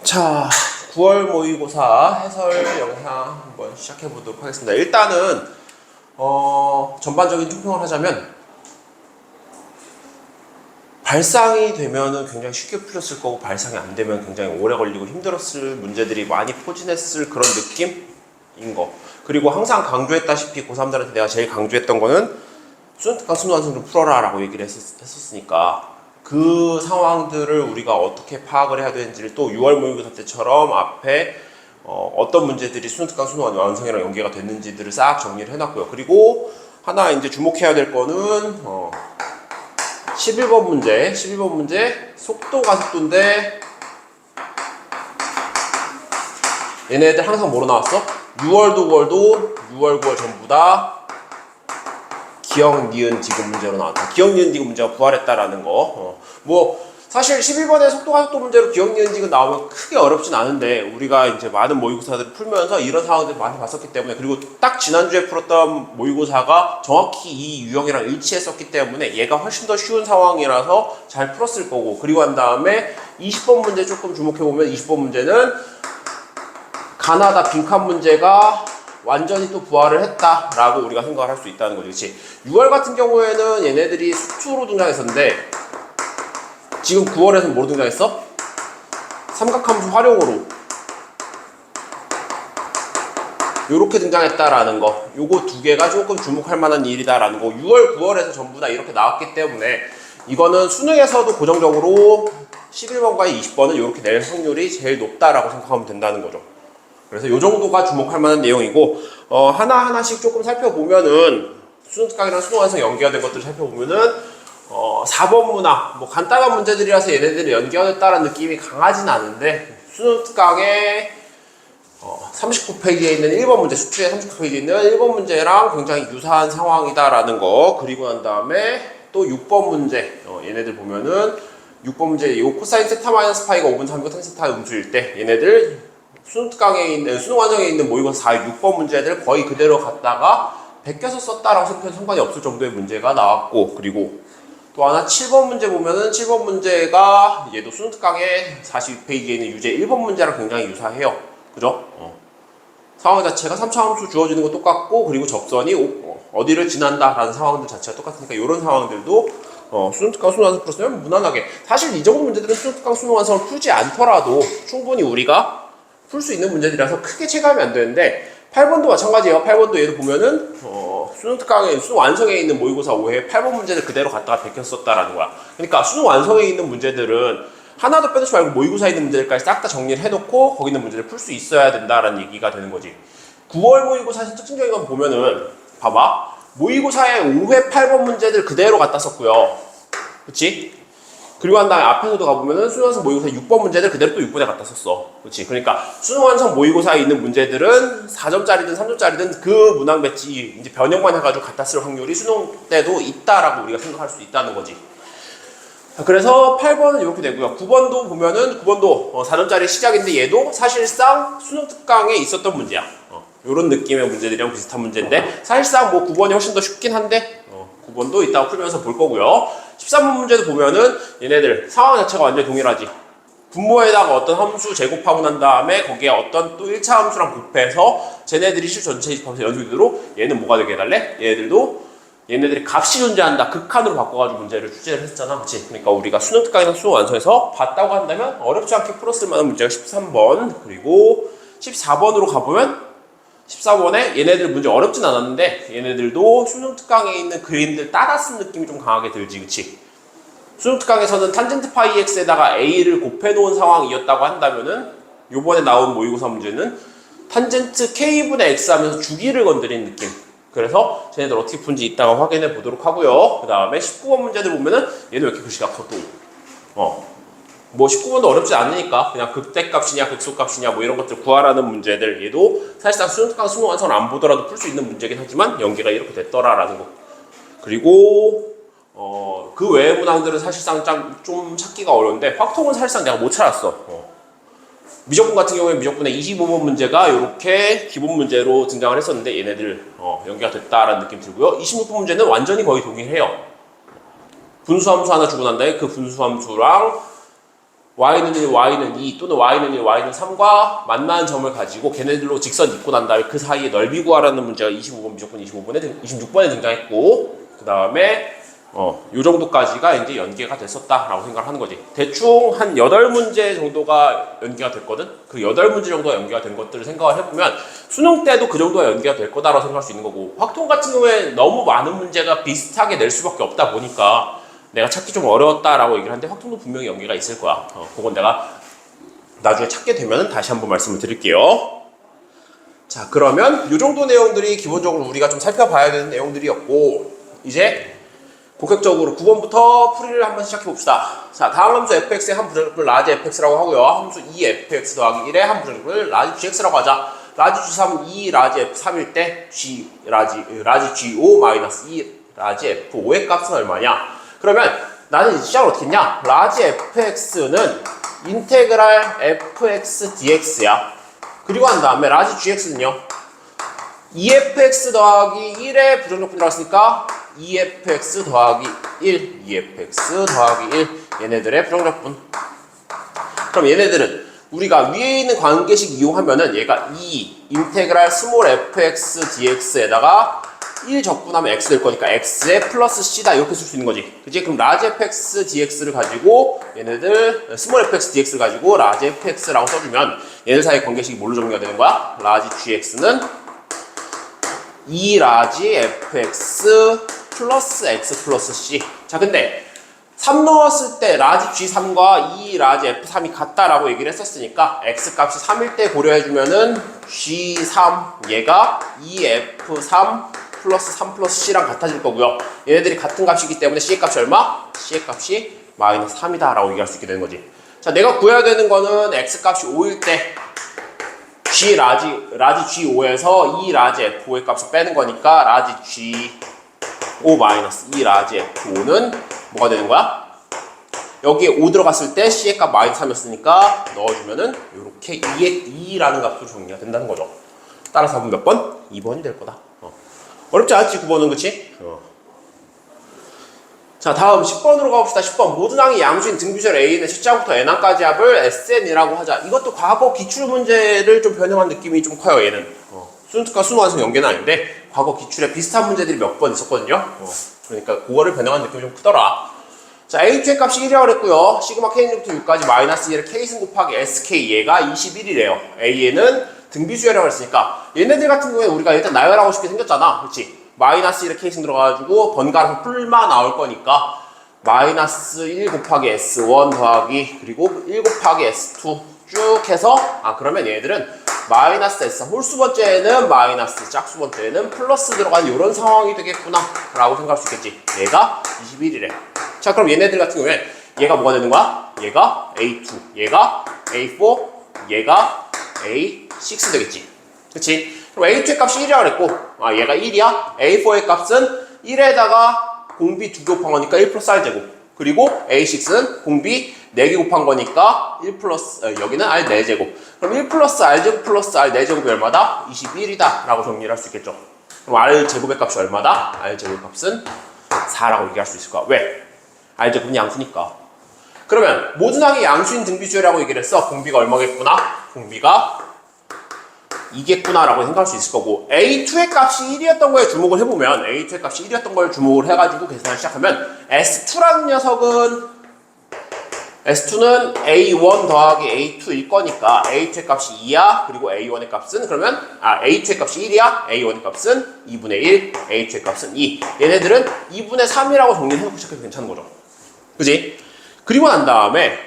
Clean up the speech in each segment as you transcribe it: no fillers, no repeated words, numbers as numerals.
자, 9월 모의고사 해설 영상 한번 시작해 보도록 하겠습니다. 일단은 전반적인 총평을 하자면 발상이 되면은 굉장히 쉽게 풀렸을 거고 발상이 안 되면 굉장히 오래 걸리고 힘들었을 문제들이 많이 포진했을 그런 느낌인 거. 그리고 항상 강조했다시피 고3들한테 내가 제일 강조했던 거는 수능특강 수능완성 좀 풀어라 라고 얘기를 했었으니까 그 상황들을 우리가 어떻게 파악을 해야 되는지를 또 6월 모의고사 때처럼 앞에 어떤 문제들이 수능특강 수능완성이랑 연계가 됐는지들을 싹 정리를 해놨고요. 그리고 하나 이제 주목해야 될 거는 11번 문제 속도가 속도인데 얘네들 항상 뭐로 나왔어? 6월도 9월도 6월 9월 전부 다 기억, 니은, 디귿 문제로 나왔다. 기억, 니은, 디귿 문제가 부활했다라는 거. 뭐 사실 11번에 속도가 속도 문제로 기억, 니은, 디귿 나오면 크게 어렵진 않은데 우리가 이제 많은 모의고사들을 풀면서 이런 상황들을 많이 봤었기 때문에 그리고 딱 지난주에 풀었던 모의고사가 정확히 이 유형이랑 일치했었기 때문에 얘가 훨씬 더 쉬운 상황이라서 잘 풀었을 거고 그리고 한 다음에 20번 문제 조금 주목해보면 20번 문제는 가나다 빈칸 문제가 완전히 또 부활을 했다라고 우리가 생각을 할 수 있다는 거죠. 그렇지? 6월 같은 경우에는 얘네들이 수투로 등장했었는데 지금 9월에서는 뭐로 등장했어? 삼각함수 활용으로 요렇게 등장했다라는 거. 요거 두 개가 조금 주목할 만한 일이다라는 거. 6월, 9월에서 전부 다 이렇게 나왔기 때문에 이거는 수능에서도 고정적으로 11번과 20번은 이렇게 낼 확률이 제일 높다라고 생각하면 된다는 거죠. 그래서 이 정도가 주목할 만한 내용이고 하나하나씩 조금 살펴보면은 수능특강이랑 수능완성 연계가 된 것들을 살펴보면은 4번 문항 뭐 간단한 문제들이라서 얘네들이 연계가 됐다는 느낌이 강하진 않은데 수능특강에 39페이지에 있는 1번 문제 수투에 39페이지에 있는 1번 문제랑 굉장히 유사한 상황이다라는 거. 그리고 난 다음에 또 6번 문제 얘네들 보면은 6번 문제 이 코사인 세타 마이너스 파이가 5분 3분 탄 세타 음수일 때 얘네들 수능특강에 있는 수능완성에 있는 모의고사 4, 6번 문제들 거의 그대로 갖다가 베껴서 썼다라고 생각해도 상관이 없을 정도의 문제가 나왔고 그리고 또 하나 7번 문제 보면은 7번 문제가 얘도 수능특강에 42페이지에 있는 유제 1번 문제랑 굉장히 유사해요. 그죠? 상황 자체가 3차 함수 주어지는 거 똑같고 그리고 접선이 어디를 지난다라는 상황들 자체가 똑같으니까 이런 상황들도 수능특강 수능완성 풀었으면 무난하게 사실 이 정도 문제들은 수능특강 수능완성을 풀지 않더라도 충분히 우리가 풀 수 있는 문제들이라서 크게 체감이 안 되는데 8번도 마찬가지예요. 8번도 얘도 보면은 수능특강에 수능 완성에 있는 모의고사 5회 8번 문제를 그대로 갖다가 베꼈었다라는 거야. 그러니까 수능 완성에 있는 문제들은 하나도 빼놓지 말고 모의고사에 있는 문제들까지 싹 다 정리를 해놓고 거기 있는 문제를 풀 수 있어야 된다라는 얘기가 되는 거지. 9월 모의고사에서 특징적인 건 보면은 봐봐. 모의고사에 5회 8번 문제들 그대로 갖다 썼고요. 그치? 그리고 한 다음에 앞에서도 가보면은 수능완성 모의고사 6번 문제들 그대로 또 6번에 갖다 썼어. 그렇지? 그러니까 수능완성 모의고사에 있는 문제들은 4점짜리든 3점짜리든 그 문항 배치 이제 변형만 해가지고 갖다 쓸 확률이 수능 때도 있다라고 우리가 생각할 수 있다는 거지. 그래서 8번은 이렇게 되고요. 9번도 보면은 9번도 4점짜리 시작인데 얘도 사실상 수능특강에 있었던 문제야. 이런 느낌의 문제들이랑 비슷한 문제인데 사실상 뭐 9번이 훨씬 더 쉽긴 한데 9번도 이따가 풀면서 볼 거고요. 13번 문제도 보면은 얘네들 상황 자체가 완전히 동일하지. 분모에다가 어떤 함수 제곱하고 난 다음에 거기에 어떤 또 1차 함수랑 곱해서 쟤네들이 실 전체 집합해서 연수비도로 얘는 뭐가 되게 해달래? 얘네들이 값이 존재한다. 극한으로 바꿔가지고 문제를 출제를 했잖아. 그치? 그러니까 우리가 수능특강이나 수능 완성에서 봤다고 한다면 어렵지 않게 풀었을 만한 문제가 13번 그리고 14번으로 가보면 14번에 얘네들 문제 어렵진 않았는데 얘네들도 수능특강에 있는 그림들 따라 쓴 느낌이 좀 강하게 들지. 그치? 수능특강에서는 탄젠트 파이 x에다가 a를 곱해놓은 상황이었다고 한다면은 요번에 나온 모의고사 문제는 탄젠트 k분의 x 하면서 주기를 건드린 느낌. 그래서 쟤네들 어떻게 푼지 이따가 확인해 보도록 하고요. 그 다음에 19번 문제들 보면은 얘는 왜 이렇게 글씨가 커 또? 뭐 19번도 어렵지 않으니까 그냥 극대값이냐 극소값이냐 뭐 이런 것들 구하라는 문제들 얘도 사실상 수능특강 수능완성을 안 보더라도 풀 수 있는 문제긴 하지만 연계가 이렇게 됐더라라는 거. 그리고 그 외의 문항들은 사실상 좀 찾기가 어려운데 확통은 사실상 내가 못 찾았어. 미적분 같은 경우에 미적분의 25번 문제가 이렇게 기본 문제로 등장을 했었는데 얘네들 연계가 됐다라는 느낌 들고요. 26번 문제는 완전히 거의 동일해요. 분수함수 하나 주고 난 다음에 그 분수함수랑 y는 1, y는 2 또는 y는 1, y는 3과 만나는 점을 가지고 걔네들로 직선 잇고 난 다음에 그 사이에 넓이 구하라는 문제가 25번 무조건 26번에 등장했고 그 다음에 요 정도까지가 이제 연계가 됐었다라고 생각을 하는 거지. 대충 한 8문제 정도가 연계가 됐거든. 그 8문제 정도가 연계가 된 것들을 생각을 해보면 수능 때도 그 정도가 연계가 될 거다라고 생각할 수 있는 거고, 확통 같은 경우에 너무 많은 문제가 비슷하게 낼 수밖에 없다 보니까 내가 찾기 좀 어려웠다라고 얘기를 하는데 확통도 분명히 연계가 있을 거야. 그건 내가 나중에 찾게 되면 다시 한번 말씀을 드릴게요. 자, 그러면 이 정도 내용들이 기본적으로 우리가 좀 살펴봐야 되는 내용들이었고, 이제 본격적으로 9번부터 풀이를 한번 시작해 봅시다. 자, 다음 함수 fx의 한 부정식을 라지 fx라고 하고요. 함수 2fx 더하기 1의 한 부정식을 라지 gx라고 하자. 라지 g3은 2 라지 f3일 때 g 라지 g5 마이너스 2 라지 f5의 값은 얼마냐? 그러면 나는 시작을 어떻게 했냐? 라지 fx는 인테그랄 fx dx야. 그리고 한 다음에 라지 gx는요 2fx 더하기 1의 부정적분이라고 했으니까 2fx 더하기 1, 2fx 더하기 1 얘네들의 부정적분. 그럼 얘네들은 우리가 위에 있는 관계식 이용하면은 얘가 2 인테그랄 스몰 fx dx에다가 1 적분하면 x 될 거니까 x에 플러스 c다 이렇게 쓸 수 있는 거지. 그치? 그럼 라지 fx dx를 가지고 얘네들 스몰 fx dx를 가지고 라지 fx라고 써주면 얘들 사이 관계식이 뭘로 정리가 되는 거야? 라지 gx는 2 라지 fx 플러스 x 플러스 c. 자, 근데 3 넣었을 때 라지 g3과 2 라지 f3이 같다라고 얘기를 했었으니까 x 값이 3일 때 고려해주면은 g3 얘가 2f3 플러스 3 플러스 c랑 같아질 거고요. 얘네들이 같은 값이기 때문에 c의 값이 얼마? c의 값이 마이너스 3이다 라고 얘기할 수 있게 되는 거지. 자, 내가 구해야 되는 거는 x 값이 5일 때 g 라지 g5에서 2 라지 f5의 값을 빼는 거니까 라지 g5 마이너스 2 라지 f5는 뭐가 되는 거야? 여기에 5 들어갔을 때 c의 값 마이너스 3이었으니까 넣어주면은 이렇게 2라는 값으로 정리가 된다는 거죠. 따라서 답은 몇 번? 2번이 될 거다. 어렵지 않았지 9번은. 그치? 자, 다음 10번으로 가봅시다. 10번 모든 항이 양수인 등비절 A는 C자부터 N항까지 합을 SN이라고 하자. 이것도 과거 기출문제를 좀 변형한 느낌이 좀 커요. 얘는 수능특과 수능완성 연계는 아닌데 과거 기출에 비슷한 문제들이 몇 번 있었거든요. 그러니까 그거를 변형한 느낌이 좀 크더라. 자, A2의 값이 1이라고 그랬고요. 시그마 K부터 6까지 마이너스 1의 K승 곱하기 SK 얘가 21이래요. A에는 등비수열이라고 했으니까 얘네들 같은 경우에 우리가 일단 나열하고 싶게 생겼잖아. 그렇지? 마이너스 1의 K승 들어가가지고 번갈아서 풀만 나올 거니까 마이너스 1 곱하기 S1 더하기 그리고 1 곱하기 S2 쭉 해서 그러면 얘네들은 마이너스 S 홀수 번째에는 마이너스 짝수 번째에는 플러스 들어간 이런 상황이 되겠구나 라고 생각할 수 있겠지. 얘가 21이래. 자, 그럼 얘네들 같은 경우에 얘가 뭐가 되는 거야? 얘가 A2, 얘가 A4, 얘가 A6 되겠지. 그치? 그럼 A2의 값이 1이라고 그랬고 얘가 1이야. A4의 값은 1에다가 공비 2개 곱한 거니까 1 플러스 R제곱. 그리고 A6는 공비 4개 곱한 거니까 1 플러스 여기는 R 4제곱. 그럼 1 플러스 R제곱 플러스 R 4제곱이 얼마다? 21이다 라고 정리를 할 수 있겠죠. 그럼 R제곱의 값이 얼마다? R제곱 값은 4라고 얘기할 수 있을 거야. 왜? R제곱은 양수니까. 그러면 모든 항이 양수인 등비수열이라고 얘기를 했어. 공비가 얼마겠구나? 공비가 2겠구나 라고 생각할 수 있을 거고, A2의 값이 1이었던 거에 주목을 해보면 A2의 값이 1이었던 걸 주목을 해가지고 계산을 시작하면 S2라는 녀석은 S2는 A1 더하기 A2일 거니까 A2의 값이 2야. 그리고 A1의 값은 그러면 A2의 값이 1이야. A1의 값은 2분의 1, A2의 값은 2. 얘네들은 2분의 3이라고 정리를 해놓고 시작해도 괜찮은 거죠. 그지? 그리고 난 다음에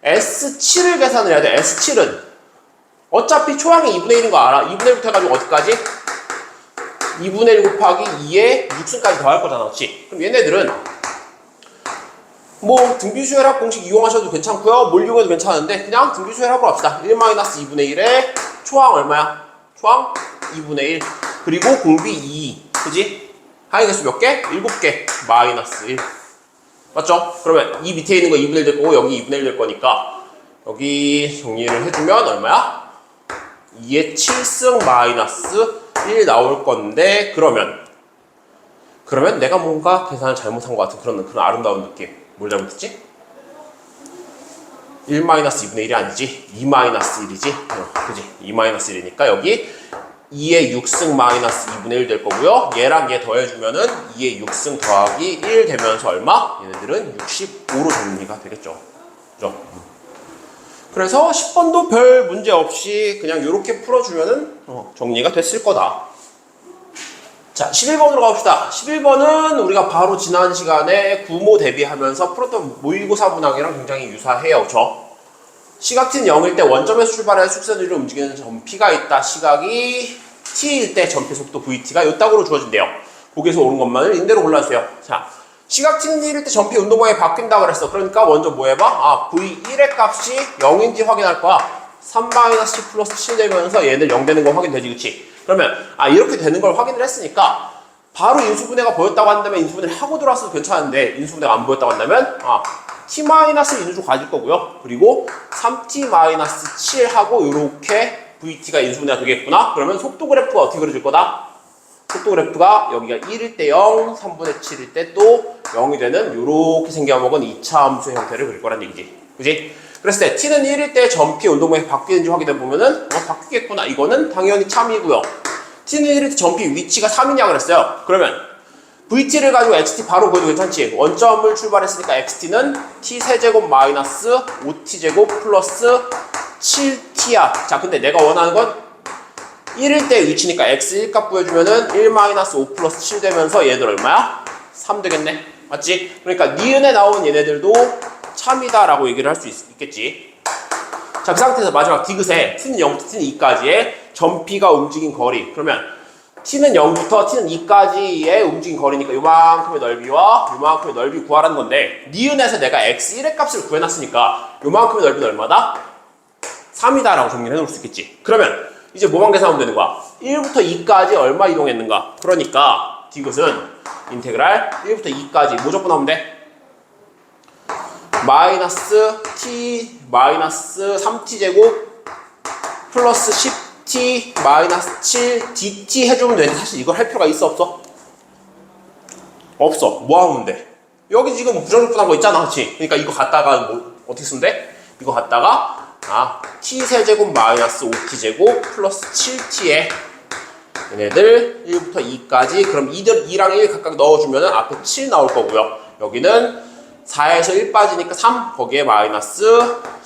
S7을 계산을 해야 돼. S7은 어차피 초항이 2분의 1인 거 알아. 2분의 1부터 해가지고 어디까지? 2분의 1 곱하기 2에 6승까지 더할 거잖아. 그렇지? 그럼 얘네들은 뭐 등비수열합 공식 이용하셔도 괜찮고요. 뭘 이용해도 괜찮은데 그냥 등비수열합으로 합시다. 1-2분의 1에 초항 얼마야? 초항 2분의 1 그리고 공비 2. 그지? 항의 개수 몇 개? 7개 마이너스 1. 맞죠? 그러면 이 밑에 있는 거 2분의 1 될 거고 여기 2분의 1 될 거니까 여기 정리를 해주면 얼마야? 2의 7승 마이너스 1 나올 건데 그러면 내가 뭔가 계산을 잘못한 것 같은 그런 아름다운 느낌. 뭘 잘못했지? 1-2분의 1이 아니지. 2-1이지. 그지? 2-1이니까 여기 2의 6승 마이너스 2분의 1 될 거고요. 얘랑 얘 더해주면은 2의 6승 더하기 1 되면서 얼마? 얘네들은 65로 정리가 되겠죠. 그죠? 그래서 10번도 별 문제 없이 그냥 이렇게 풀어주면은 정리가 됐을 거다. 자, 11번으로 가봅시다. 11번은 우리가 바로 지난 시간에 구모 대비하면서 풀었던 모의고사 문항이랑 굉장히 유사해요. 그쵸? 시각 t는 0일 때 원점에서 출발해 축소들이 움직이는 점P가 있다. 시각이 t일 때 점피 속도 vt가 요따구로 주어진대요. 보기에서 옳은 것만을 인대로 골라주세요. 자, 시각 t는 1일 때 점피 운동방이 바뀐다 그랬어. 그러니까 먼저 뭐 해봐? v1의 값이 0인지 확인할 거야. 3-7 플러스 7 되면서 얘들 0 되는 거 확인되지, 그치? 그러면 이렇게 되는 걸 확인을 했으니까 바로 인수분해가 보였다고 한다면 인수분해를 하고 들어왔어도 괜찮은데 인수분해가 안 보였다고 한다면 t-인수로 가질 거고요. 그리고 3t-7하고 이렇게 vt가 인수분해가 되겠구나. 그러면 속도 그래프가 어떻게 그려질 거다? 속도 그래프가 여기가 1일 때 0, 3분의 7일 때 또 0이 되는 이렇게 생겨먹은 2차 함수 형태를 그릴 거란 얘기지. 그지? 그랬을 때 t는 1일 때 점피 운동방이 바뀌는지 확인해 보면은 바뀌겠구나. 이거는 당연히 참이고요. t는 1일 때 점피 위치가 3이냐 그랬어요. 그러면 vt를 가지고 xt 바로 보여도 괜찮지? 원점을 출발했으니까 xt는 t세제곱 마이너스 5t제곱 플러스 7t야. 자, 근데 내가 원하는 건 1일 때 위치니까 x 1값 보여주면은 1-5 플러스 7 되면서 얘들 얼마야? 3 되겠네. 맞지? 그러니까 니은에 나온 얘네들도 참이다라고 얘기를 할 수 있겠지. 자, 그 상태에서 마지막 디귿에 t는 0부터 t는 2까지의 점피가 움직인 거리. 그러면 t는 0부터 t는 2까지의 움직인 거리니까 요만큼의 넓이와 요만큼의 넓이 구하라는 건데 니은에서 내가 x 1의 값을 구해놨으니까 요만큼의 넓이는 얼마다? 3이다라고 정리를 해놓을 수 있겠지. 그러면 이제 뭐만 계산하면 되는 거야? 1부터 2까지 얼마 이동했는가? 그러니까 디귿은 인테그랄 1부터 2까지 뭐 적고 나오면 돼? 마이너스 t 마이너스 3t제곱 플러스 10t 마이너스 7 dt 해주면 되는데 사실 이걸 할 필요가 있어 없어? 없어. 뭐 하면 돼? 여기 지금 부정적분한 거 있잖아, 그렇지? 그러니까 이거 갖다가 뭐 어떻게 쓰면 돼? 이거 갖다가 t세제곱 마이너스 5t제곱 플러스 7t에 얘네들 1부터 2까지 그럼 2랑 1 각각 넣어주면은 앞에 7 나올 거고요. 여기는 4에서 1 빠지니까 3, 거기에 마이너스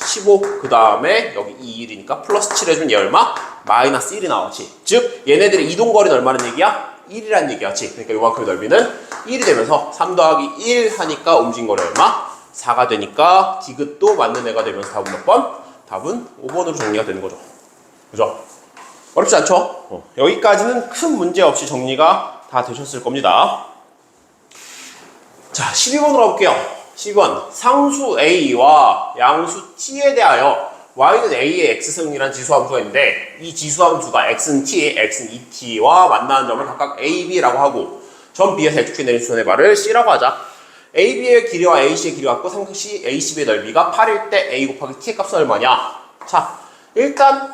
15, 그 다음에 여기 2, 1이니까 플러스 7 해준 얘 얼마? 마이너스 1이 나오지. 즉 얘네들의 이동거리는 얼마는 얘기야? 1이란 얘기야지. 그러니까 요만큼의 넓이는 1이 되면서 3 더하기 1 하니까 움직인 거리 얼마? 4가 되니까 디귿도 맞는 애가 되면서 답은 몇 번? 답은 5번으로 정리가 되는 거죠. 그죠? 어렵지 않죠? 여기까지는 큰 문제 없이 정리가 다 되셨을 겁니다. 자, 12번으로 가볼게요. 12번. 상수 a와 양수 t에 대하여 y는 a의 x승이라는 지수함수가 있는데 이 지수함수가 x는 t, x는 2t와 만나는 점을 각각 a, b라고 하고 점 b에서 x축이 내린 수선의 발을 c라고 하자. a, b의 길이와 a, c의 길이가 같고 상시 a, c의 넓이가 8일 때 a 곱하기 t의 값은 얼마냐? 자, 일단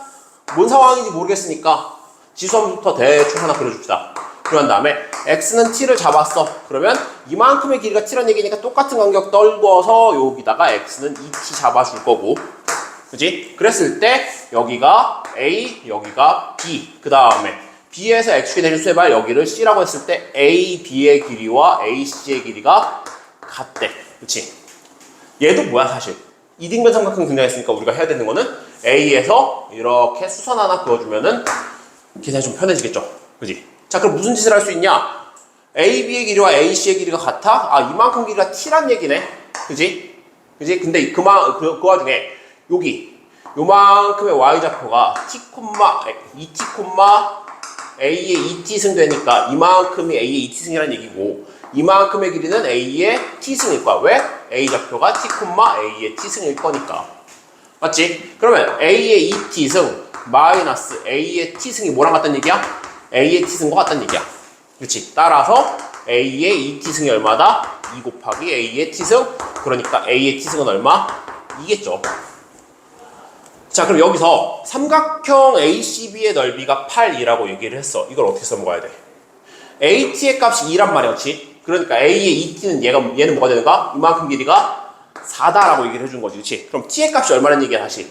뭔 상황인지 모르겠으니까 지수함수부터 대충 하나 그려줍시다. 그런 다음에 x는 t를 잡았어. 그러면 이만큼의 길이가 t란 얘기니까 똑같은 간격 떨궈서 여기다가 x는 2t 잡아줄 거고, 그지? 그랬을 때 여기가 a, 여기가 b, 그 다음에 b에서 x축이 내린 수의 발 여기를 c라고 했을 때 a, b의 길이와 a, c의 길이가 같대. 그치? 얘도 뭐야 사실? 이등변 삼각형 등장했으니까 우리가 해야 되는 거는 a에서 이렇게 수선 하나 그어주면은 계산이 좀 편해지겠죠? 그지? 자, 그럼 무슨 짓을 할 수 있냐? a, b의 길이와 a, c의 길이가 같아? 이만큼 길이가 t란 얘기네. 그지? 그지? 근데 그 와중에 여기 요만큼의 y좌표가 t, 2t, a의 2t승 되니까 이만큼이 a의 2t승이라는 얘기고 이만큼의 길이는 a의 t승일 거야. 왜? a좌표가 t, a의 t승일 거니까. 맞지? 그러면 a의 2t승 마이너스 a의 t승이 뭐랑 같다는 얘기야? a의 t승과 같다는 얘기야. 그렇지? 따라서 a의 2t승이 얼마다? 2 곱하기 a의 t승. 그러니까 a의 t승은 얼마? 2겠죠. 자, 그럼 여기서 삼각형 ACB의 넓이가 8이라고 얘기를 했어. 이걸 어떻게 써먹어야 돼? AT의 값이 2란 말이야, 그렇지? 그러니까 A의 2T는 얘는 뭐가 되는가? 이만큼 길이가 4다라고 얘기를 해준 거지, 그치? 그럼 t의 값이 얼마라는 얘기야, 다시.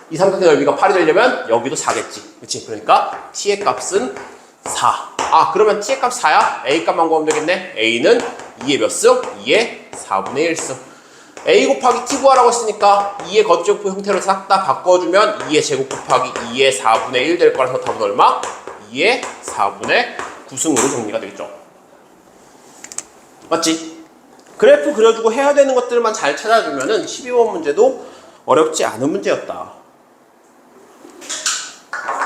이 삼각형 넓이가 8이 되려면 여기도 4겠지, 그치? 그러니까 t의 값은 4. 아, 그러면 t의 값 4야? a 값만 구하면 되겠네. a는 2의 몇 승? 2의 4분의 1승. a 곱하기 t 구하라고 했으니까 2의 거제곱 형태로 싹 다 바꿔주면 2의 제곱 곱하기 2의 4분의 1 될 거라서 답은 얼마? 2의 4분의 9승으로 정리가 되겠죠. 맞지? 그래프 그려주고 해야 되는 것들만 잘 찾아주면은 12번 문제도 어렵지 않은 문제였다.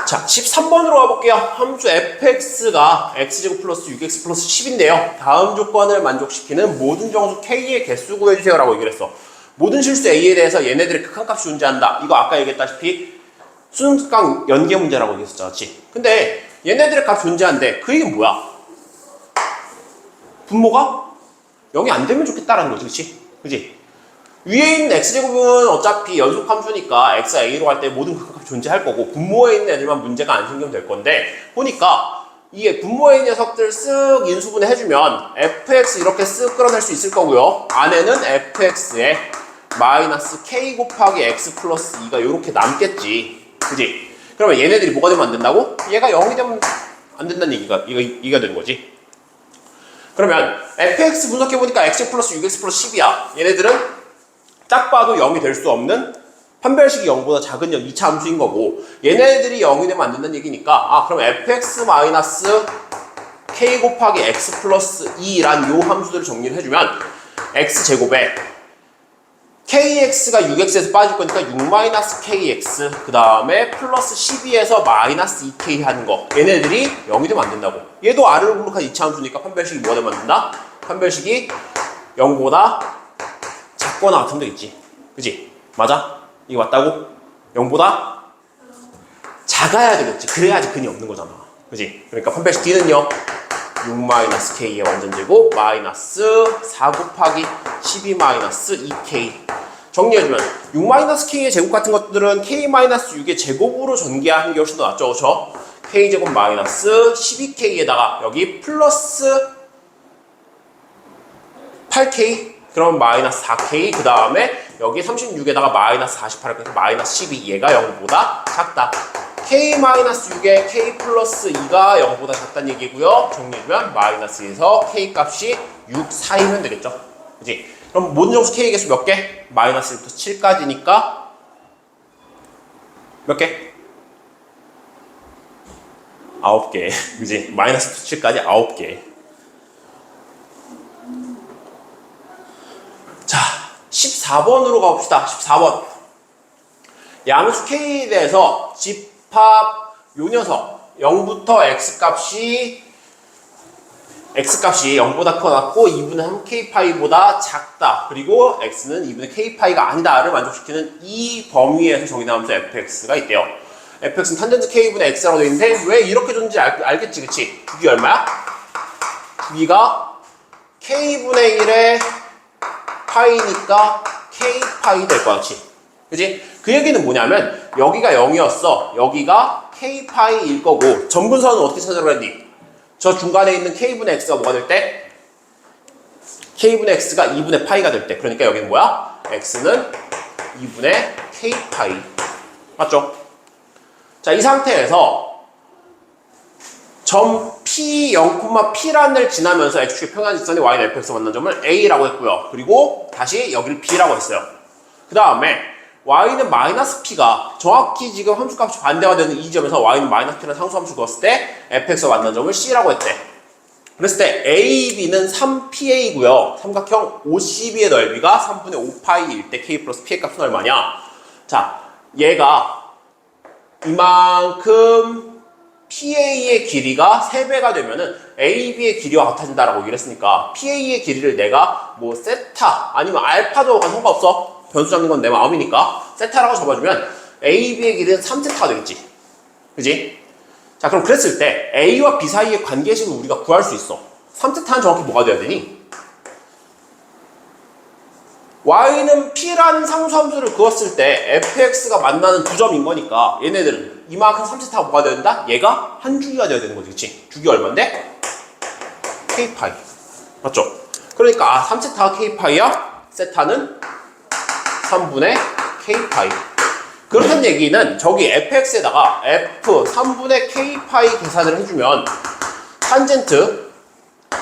자, 13번으로 가볼게요. 함수 fx가 x제곱 플러스 6x 플러스 10인데요. 다음 조건을 만족시키는 모든 정수 k의 개수 구해주세요 라고 얘기를 했어. 모든 실수 a에 대해서 얘네들의 극한값이 존재한다. 이거 아까 얘기했다시피 수능특강 연계 문제라고 얘기했었죠. 그렇지? 근데 얘네들의 값 존재한데 그 얘기는 뭐야? 분모가 0이 안 되면 좋겠다라는 거지. 그치? 그치? 위에 있는 x제곱은 어차피 연속함수니까 x가 a로 갈 때 모든 극한값이 존재할 거고 분모에 있는 애들만 문제가 안 생기면 될 건데 보니까 이게 분모에 있는 녀석들 쓱 인수분해 해주면 fx 이렇게 쓱 끌어낼 수 있을 거고요. 안에는 fx에 마이너스 k 곱하기 x 플러스 2가 이렇게 남겠지. 그지? 그러면 얘네들이 뭐가 되면 안 된다고? 얘가 0이 되면 안 된다는 얘기가 되는 거지. 그러면 fx 분석해보니까 x 플러스 6x 플러스 10이야. 얘네들은 딱 봐도 0이 될 수 없는 판별식이 0보다 작은 2차 함수인 거고 얘네들이 0이 되면 안 된다는 얘기니까 아 그럼 fx 마이너스 k 곱하기 x 플러스 2란 요 함수들을 정리를 해주면 x제곱에 kx가 6x에서 빠질 거니까 6 마이너스 kx 그 다음에 플러스 12에서 마이너스 2k 하는 거 얘네들이 0이 되면 안 된다고. 얘도 r을 분석한 2차 함수니까 판별식이 뭐가 되면 안 된다? 판별식이 0보다 작거나 같으면 되겠지. 그치? 맞아? 이거 맞다고? 0보다 작아야 되겠지. 그래야지 근이 없는 거잖아. 그치? 그러니까 판별식 D는요 6-K의 완전제곱 마이너스 4 곱하기 12-2K 정리해주면 6-K의 제곱 같은 것들은 K-6의 제곱으로 전개하는 게 훨씬 더 낫죠. 그쵸? K제곱 마이너스 12K에다가 여기 플러스 8K 그럼 마이너스 4K 그 다음에 여기 36에다가 마이너스 48 그래서 마이너스 12 얘가 0보다 작다. K-6에 K 플러스 2가 0보다 작다는 얘기고요. 정리해주면 마이너스에서 K 값이 6, 4이면 되겠죠. 그치? 그럼 모든 정수 K 개수 몇 개? 마이너스 1부터 7까지니까 몇 개? 9개. 그치? 마이너스 7까지 9개. 자, 14번으로 가봅시다. 14번. 양수 K에 대해서 집합 요 녀석 0부터 X값이 0보다 커놨고 2분의 3K파이보다 작다. 그리고 X는 2분의 K파이가 아니다를 만족시키는 이 범위에서 정의나면서 fx가 있대요. fx는 탄젠트 K분의 X라고 되어 있는데 왜 이렇게 줬는지 알겠지, 그치? 주기 얼마야? 주기가 K분의 1의 파이니까 K파이 될 거야, 그치? 그치? 그 얘기는 뭐냐면 여기가 0이었어. 여기가 K파이일 거고 점분선은 어떻게 찾으라고 했니? 저 중간에 있는 K분의 X가 뭐가 될 때? K분의 X가 2분의 파이가 될 때. 그러니까 여기는 뭐야? X는 2분의 K파이. 맞죠? 자, 이 상태에서 점 P 0,P란을 지나면서 X축의 평행직선이 Y는 fx가 만난 점을 A라고 했고요. 그리고 다시 여기를 B라고 했어요. 그 다음에 Y는 마이너스 P가 정확히 지금 함수값이 반대가 되는 이 점에서 Y는 마이너스 P라는 상수함수 그었을 때 fx가 만난 점을 C라고 했대. 그랬을 때 A, B는 3PA고요. 삼각형 OCB의 넓이가 3분의 5파이일 때 K 플러스 P의 값은 얼마냐? 자, 얘가 이만큼 PA의 길이가 3배가 되면은 AB의 길이와 같아진다라고 얘기를 했으니까 PA의 길이를 내가 뭐 세타 아니면 알파도 상관없어. 변수 잡는 건 내 마음이니까 세타라고 잡아주면 AB의 길이는 3세타가 되겠지. 그지? 자, 그럼 그랬을 때 A와 B 사이의 관계식을 우리가 구할 수 있어. 3세타는 정확히 뭐가 돼야 되니? Y는 P라는 상수함수를 그었을 때 fx가 만나는 두 점인 거니까 얘네들은 이만큼 3세타가 뭐가 되어야 된다? 얘가 한 주기가 되어야 되는 거지, 그치? 주기 얼마인데? K파이. 맞죠? 그러니까 3세타가 K파이야? 세타는 3분의 k파이. 그렇다는 얘기는 저기 fx에다가 f 3분의 k파이 계산을 해주면 탄젠트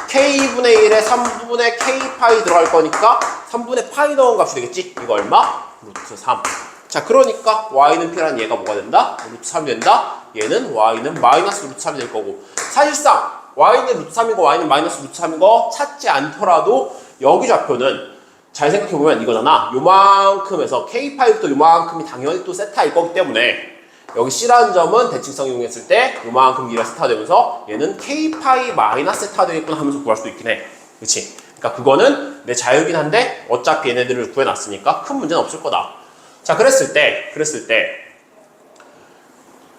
k분의 1에 3분의 k파이 들어갈 거니까 3분의 파이 넣은 값이 되겠지? 이거 얼마? 루트 3. 자, 그러니까 y는 p라는 얘가 뭐가 된다? 루트 3이 된다. 얘는 y는 마이너스 루트 3이 될 거고, 사실상 y는 루트 3이고 y는 마이너스 루트 3인 거 찾지 않더라도 여기 좌표는 잘 생각해보면 이거잖아. 요만큼에서 k파이부터 요만큼이 당연히 또 세타일 거기 때문에 여기 C라는 점은 대칭성 이용했을 때 요만큼 길이가 세타가 되면서 얘는 k파이 마이너스 세타가 되겠구나 하면서 구할 수도 있긴 해. 그치? 그러니까 그거는 내 자유긴 한데 어차피 얘네들을 구해놨으니까 큰 문제는 없을 거다. 자, 그랬을 때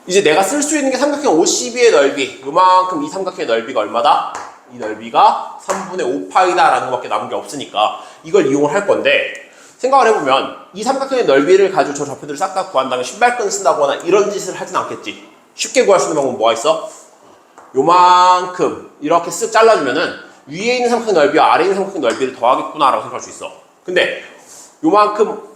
이제 내가 쓸 수 있는 게 삼각형 OCB의 넓이, 요만큼 이 삼각형의 넓이가 얼마다? 이 넓이가 3분의 5파이다 라는 것밖에 남은 게 없으니까 이걸 이용을 할 건데, 생각을 해보면 이 삼각형의 넓이를 가지고 저 좌표들을 싹 다 구한 다음에 신발끈을 쓴다거나 이런 짓을 하진 않겠지. 쉽게 구할 수 있는 방법은 뭐가 있어? 요만큼 이렇게 쓱 잘라주면은 위에 있는 삼각형 넓이와 아래에 있는 삼각형 넓이를 더하겠구나 라고 생각할 수 있어. 근데 요만큼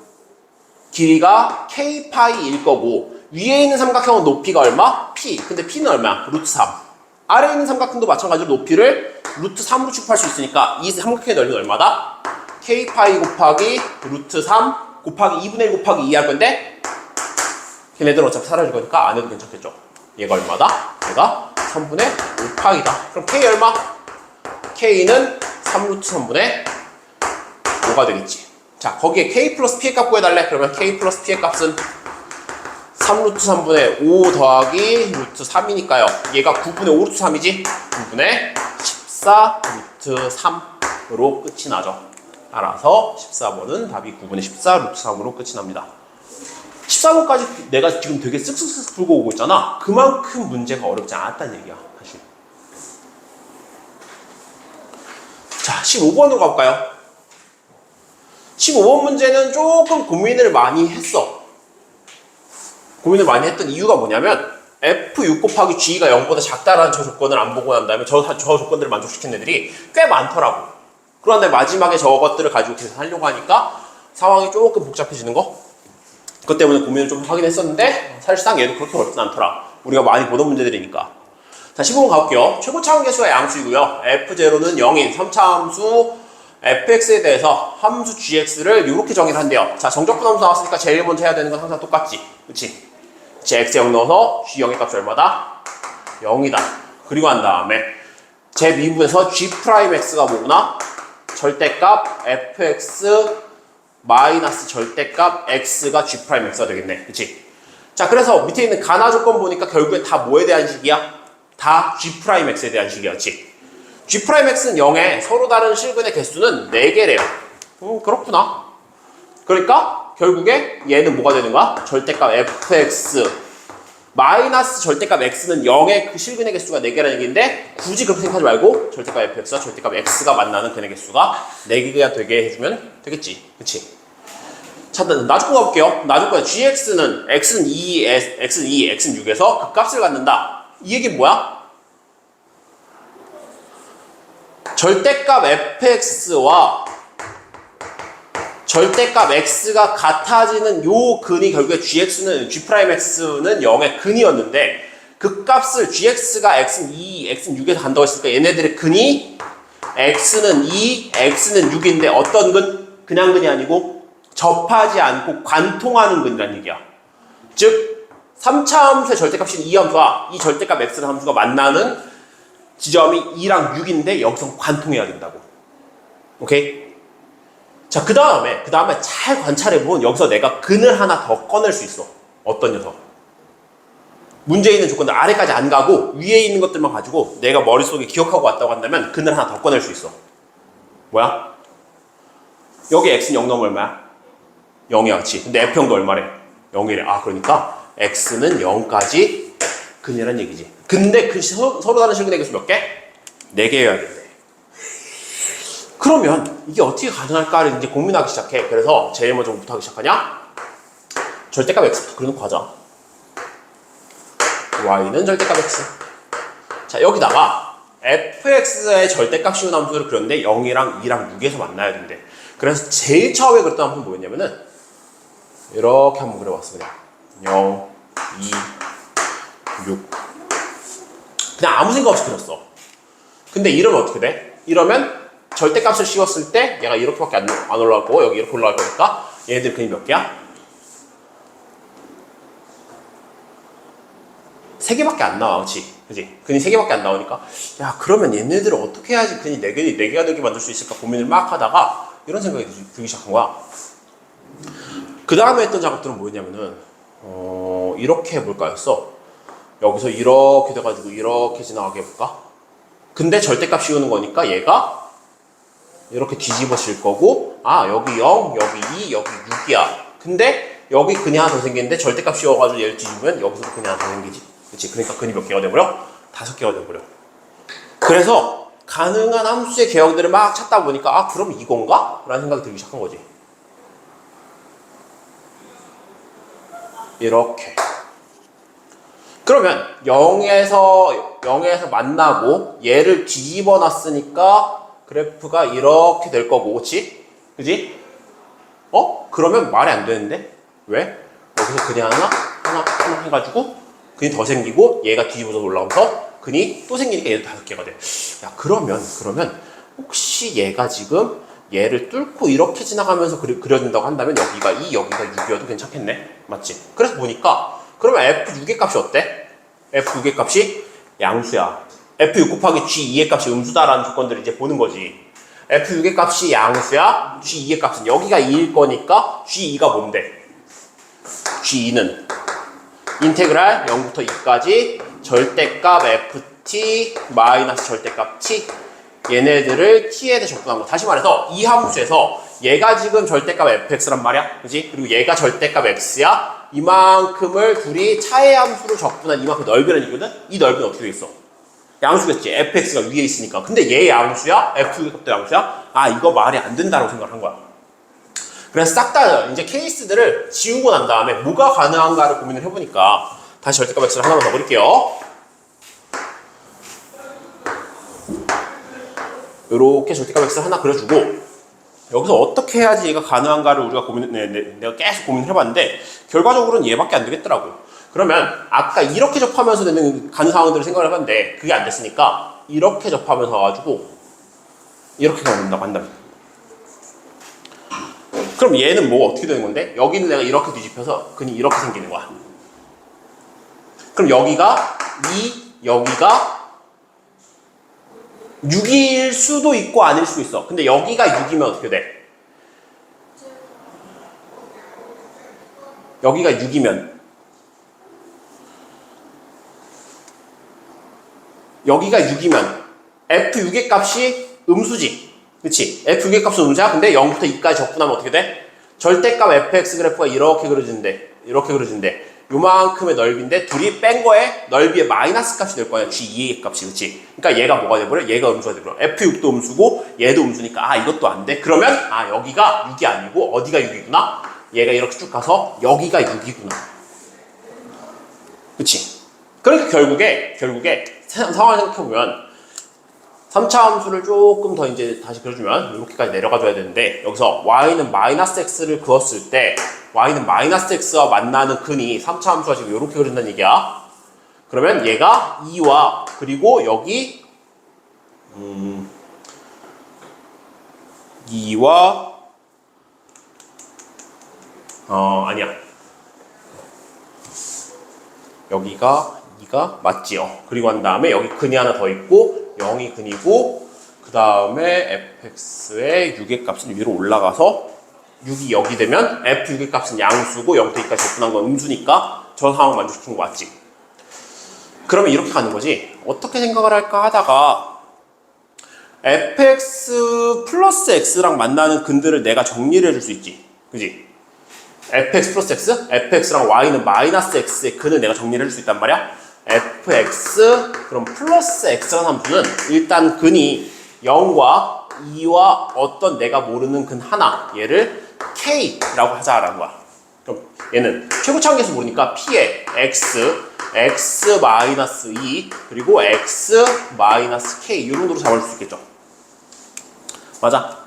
길이가 k파이일 거고 위에 있는 삼각형은 높이가 얼마? p. 근데 p는 얼마야? 루트 3. 아래에 있는 삼각형도 마찬가지로 높이를 루트 3으로 취급할 수 있으니까 이 삼각형의 넓이는 얼마다? k파이 곱하기 루트 3 곱하기 2분의 1 곱하기 2 할 건데 걔네들은 어차피 사라질 거니까 안 해도 괜찮겠죠. 얘가 얼마다? 얘가 3분의 5파이다. 그럼 k 얼마? k는 3루트 3분의 5가 되겠지. 자, 거기에 k 플러스 p의 값 구해달래. 그러면 k 플러스 p의 값은 3루트 3분의 5 더하기 루트 3이니까요. 얘가 9분의 5 루트 3이지? 9분의 14 루트 3으로 끝이 나죠. 따라서 14번은 답이 9분의 14 루트 3으로 끝이 납니다. 14번까지 내가 지금 되게 쓱쓱쓱 풀고 오고 있잖아. 그만큼 문제가 어렵지 않았다는 얘기야, 사실. 자, 15번으로 가볼까요? 15번 문제는 조금 고민을 많이 했어. 고민을 많이 했던 이유가 뭐냐면 F6 곱하기 G가 0보다 작다라는 저 조건을 안 보고 난 다음에 저 조건들을 만족시킨 애들이 꽤 많더라고. 그런데 마지막에 저것들을 가지고 계산하려고 하니까 상황이 조금 복잡해지는 거? 그것 때문에 고민을 좀 하긴 했었는데 사실상 얘도 그렇게 어렵진 않더라. 우리가 많이 보던 문제들이니까. 자, 15번 가볼게요. 최고 차원계수가 양수이고요. F0는 0인 3차함수 fx에 대해서 함수 gx를 이렇게 정의를 한대요. 자, 정적분 함수 나왔으니까 제일 먼저 해야 되는 건 항상 똑같지. 그치? x 0 넣어서 g 0의 값이 얼마다? 0이다. 그리고 한 다음에 제 미분에서 g'x가 뭐구나? 절대값 fx 마이너스 절대값 x가 g'x가 되겠네. 그치? 자, 그래서 밑에 있는 가나 조건 보니까 결국엔 다 뭐에 대한 식이야? 다 g'x에 대한 식이었지. g'x는 0에 서로 다른 실근의 개수는 4개래요. 그렇구나. 그러니까 결국에 얘는 뭐가 되는 거야? 절대값 fx 마이너스 절대값 x는 0의 그 실근의 개수가 4개라는 얘기인데 굳이 그렇게 생각하지 말고 절대값 fx와 절대값 x가 만나는 근의 개수가 4개가 되게 해주면 되겠지. 그치? 자, 나조건 가볼게요. 나조건 gx는 x는 2, x는 2, x는 6에서 그 값을 갖는다. 이 얘기는 뭐야? 절대값 fx와 절대값 x가 같아지는 요 근이 결국에 gx는 g'x는 0의 근이었는데 그 값을 gx가 x는 2, x는 6에서 간다고 했으니까 얘네들의 근이 x는 2, x는 6인데 어떤 근? 그냥 근이 아니고 접하지 않고 관통하는 근이란 얘기야. 즉 3차 함수의 절대값인 이 함수와 이 절대값 x라는 함수가 만나는 지점이 2랑 6인데 여기서 관통해야 된다고. 오케이? 자, 그 다음에 잘 관찰해보면 여기서 내가 근을 하나 더 꺼낼 수 있어. 어떤 녀석? 문제에 있는 조건들 아래까지 안 가고 위에 있는 것들만 가지고 내가 머릿속에 기억하고 왔다고 한다면 근을 하나 더 꺼낼 수 있어. 뭐야? 여기 x는 0 넘으면 얼마야? 0이야, 그치? 근데 f형도 얼마래? 0이래. 아, 그러니까 x는 0까지 근이란 얘기지. 근데 그 서로 다른 실근의 개수 몇 개? 4개여야겠네. 그러면 이게 어떻게 가능할까를 이제 고민하기 시작해. 그래서 제일 먼저 뭐부터 하기 시작하냐? 절대값 x부터 그려놓고 하자. y는 절대값 x. 자, 여기다가 fx의 절대값 씌운 함수를 그렸는데 0이랑 2랑 6에서 만나야 된대. 그래서 제일 처음에 그렸던 함수는 뭐였냐면은 이렇게 한번 그려봤어. 그냥 0, 2, 6 그냥 아무 생각 없이 그렸어. 근데 이러면 어떻게 돼? 이러면 절대값을 씌웠을 때 얘가 이렇게밖에 안 올라갈 거고 여기 이렇게 올라갈 거니까 얘네들 근이 몇 개야? 3개밖에 안 나와. 그치? 근이 3개밖에 안 나오니까 야 그러면 얘네들을 어떻게 해야지 근이 4개가 되게 만들 수 있을까 고민을 막 하다가 이런 생각이 들기 시작한 거야. 그 다음에 했던 작업들은 뭐였냐면은 이렇게 해볼까였어. 여기서 이렇게 돼가지고 이렇게 지나가게 해볼까? 근데 절대값 씌우는 거니까 얘가 이렇게 뒤집어질 거고 여기 0, 여기 2, 여기 6이야. 근데 여기 근이 하나 더 생기는데 절대값 씌워가지고 얘를 뒤집으면 여기서도 근이 하나 더 생기지. 그치? 그러니까 근이 몇 개가 돼버려? 5개가 돼버려. 그래서 가능한 함수의 개형들을 막 찾다 보니까 그럼 이건가? 라는 생각이 들기 시작한 거지. 이렇게. 그러면 0에서 만나고 얘를 뒤집어 놨으니까 그래프가 이렇게 될 거고, 그치? 그러면 말이 안 되는데? 왜? 여기서 근이 하나 해가지고 근이 더 생기고 얘가 뒤집어서 올라오면서 근이 또 생기니까 얘도 5개가 돼. 야, 그러면 혹시 얘가 지금 얘를 뚫고 이렇게 지나가면서 그려진다고 한다면 여기가 2, 여기가 6이어도 괜찮겠네? 맞지? 그래서 보니까 그러면 F6의 값이 어때? F6의 값이 양수야. F6 곱하기 G2의 값이 음수다라는 조건들을 이제 보는 거지. F6의 값이 양수야. G2의 값은 여기가 2일 거니까 G2가 뭔데? G2는 인테그랄 0부터 2까지 절대값 ft 마이너스 절대값 t 얘네들을 t에 대해 접근한 거. 다시 말해서 이 함수에서 얘가 지금 절대값 fx란 말이야. 그지? 그리고 얘가 절대값 x야. 이만큼을 둘이 차의 함수로 적분한 이만큼 넓이라는 얘기거든? 이 넓이는 어떻게 되겠어? 양수겠지. fx가 위에 있으니까. 근데 얘 양수야? f6의 값도 양수야? 이거 말이 안 된다고 생각을 한 거야. 그래서 싹 다 이제 케이스들을 지우고 난 다음에 뭐가 가능한가를 고민을 해보니까 다시 절대값 x를 하나만 더 그릴게요. 이렇게 절대값 x를 하나 그려주고 여기서 어떻게 해야지 얘가 가능한가를 우리가 내가 계속 고민을 해봤는데 결과적으로는 얘밖에 안 되겠더라고. 그러면 아까 이렇게 접하면서 되는 가능 상황들을 생각을 해봤는데 그게 안 됐으니까 이렇게 접하면서 와가지고 이렇게 가는다고 한다면 그럼 얘는 뭐 어떻게 되는 건데? 여기는 내가 이렇게 뒤집혀서 근이 이렇게 생기는 거야. 그럼 여기가 2, 여기가 6일 수도 있고 아닐 수도 있어. 근데 여기가 6이면 어떻게 돼? 여기가 6이면 F6의 값이 음수지. 그치? F6의 값은 음수야. 근데 0부터 2까지 적분하면 어떻게 돼? 절대값 fx 그래프가 이렇게 그려진대. 요만큼의 넓이인데 둘이 뺀 거에 넓이의 마이너스 값이 될 거야. G2의 값이. 그치? 그러니까 얘가 뭐가 돼버려? 얘가 음수가 돼버려. F6도 음수고 얘도 음수니까 이것도 안 돼. 그러면 여기가 6이 아니고 어디가 6이구나? 얘가 이렇게 쭉 가서 여기가 6이구나. 그치? 그러니까 결국에 상황을 생각해보면 3차 함수를 조금 더 이제 다시 그려주면 이렇게까지 내려가줘야 되는데 여기서 y는 마이너스 x를 그었을 때 y는 마이너스 x와 만나는 근이 3차 함수가 지금 이렇게 그린다는 얘기야. 그러면 얘가 2와 그리고 여기 2와 아니야. 여기가 2가 맞지요. 그리고 한 다음에 여기 근이 하나 더 있고 0이 근이고 그 다음에 fx의 6의 값은 위로 올라가서 6이 여기 되면 f6의 값은 양수고 0부터 2까지 접근한 건 음수니까 저 상황 만족시킨 거 맞지? 그러면 이렇게 가는 거지. 어떻게 생각을 할까 하다가 fx 플러스 x랑 만나는 근들을 내가 정리를 해줄 수 있지. 그지? fx 플러스 x? fx랑 y는 마이너스 x의 근을 내가 정리를 해줄 수 있단 말이야. fx 그럼 플러스 x라는 함수는 일단 근이 0과 2와 어떤 내가 모르는 근 하나 얘를 k라고 하자라는 거야. 그럼 얘는 최고차항계수 모르니까 p에 x 마이너스 2 그리고 x 마이너스 k 이 정도로 잡을 수 있겠죠. 맞아.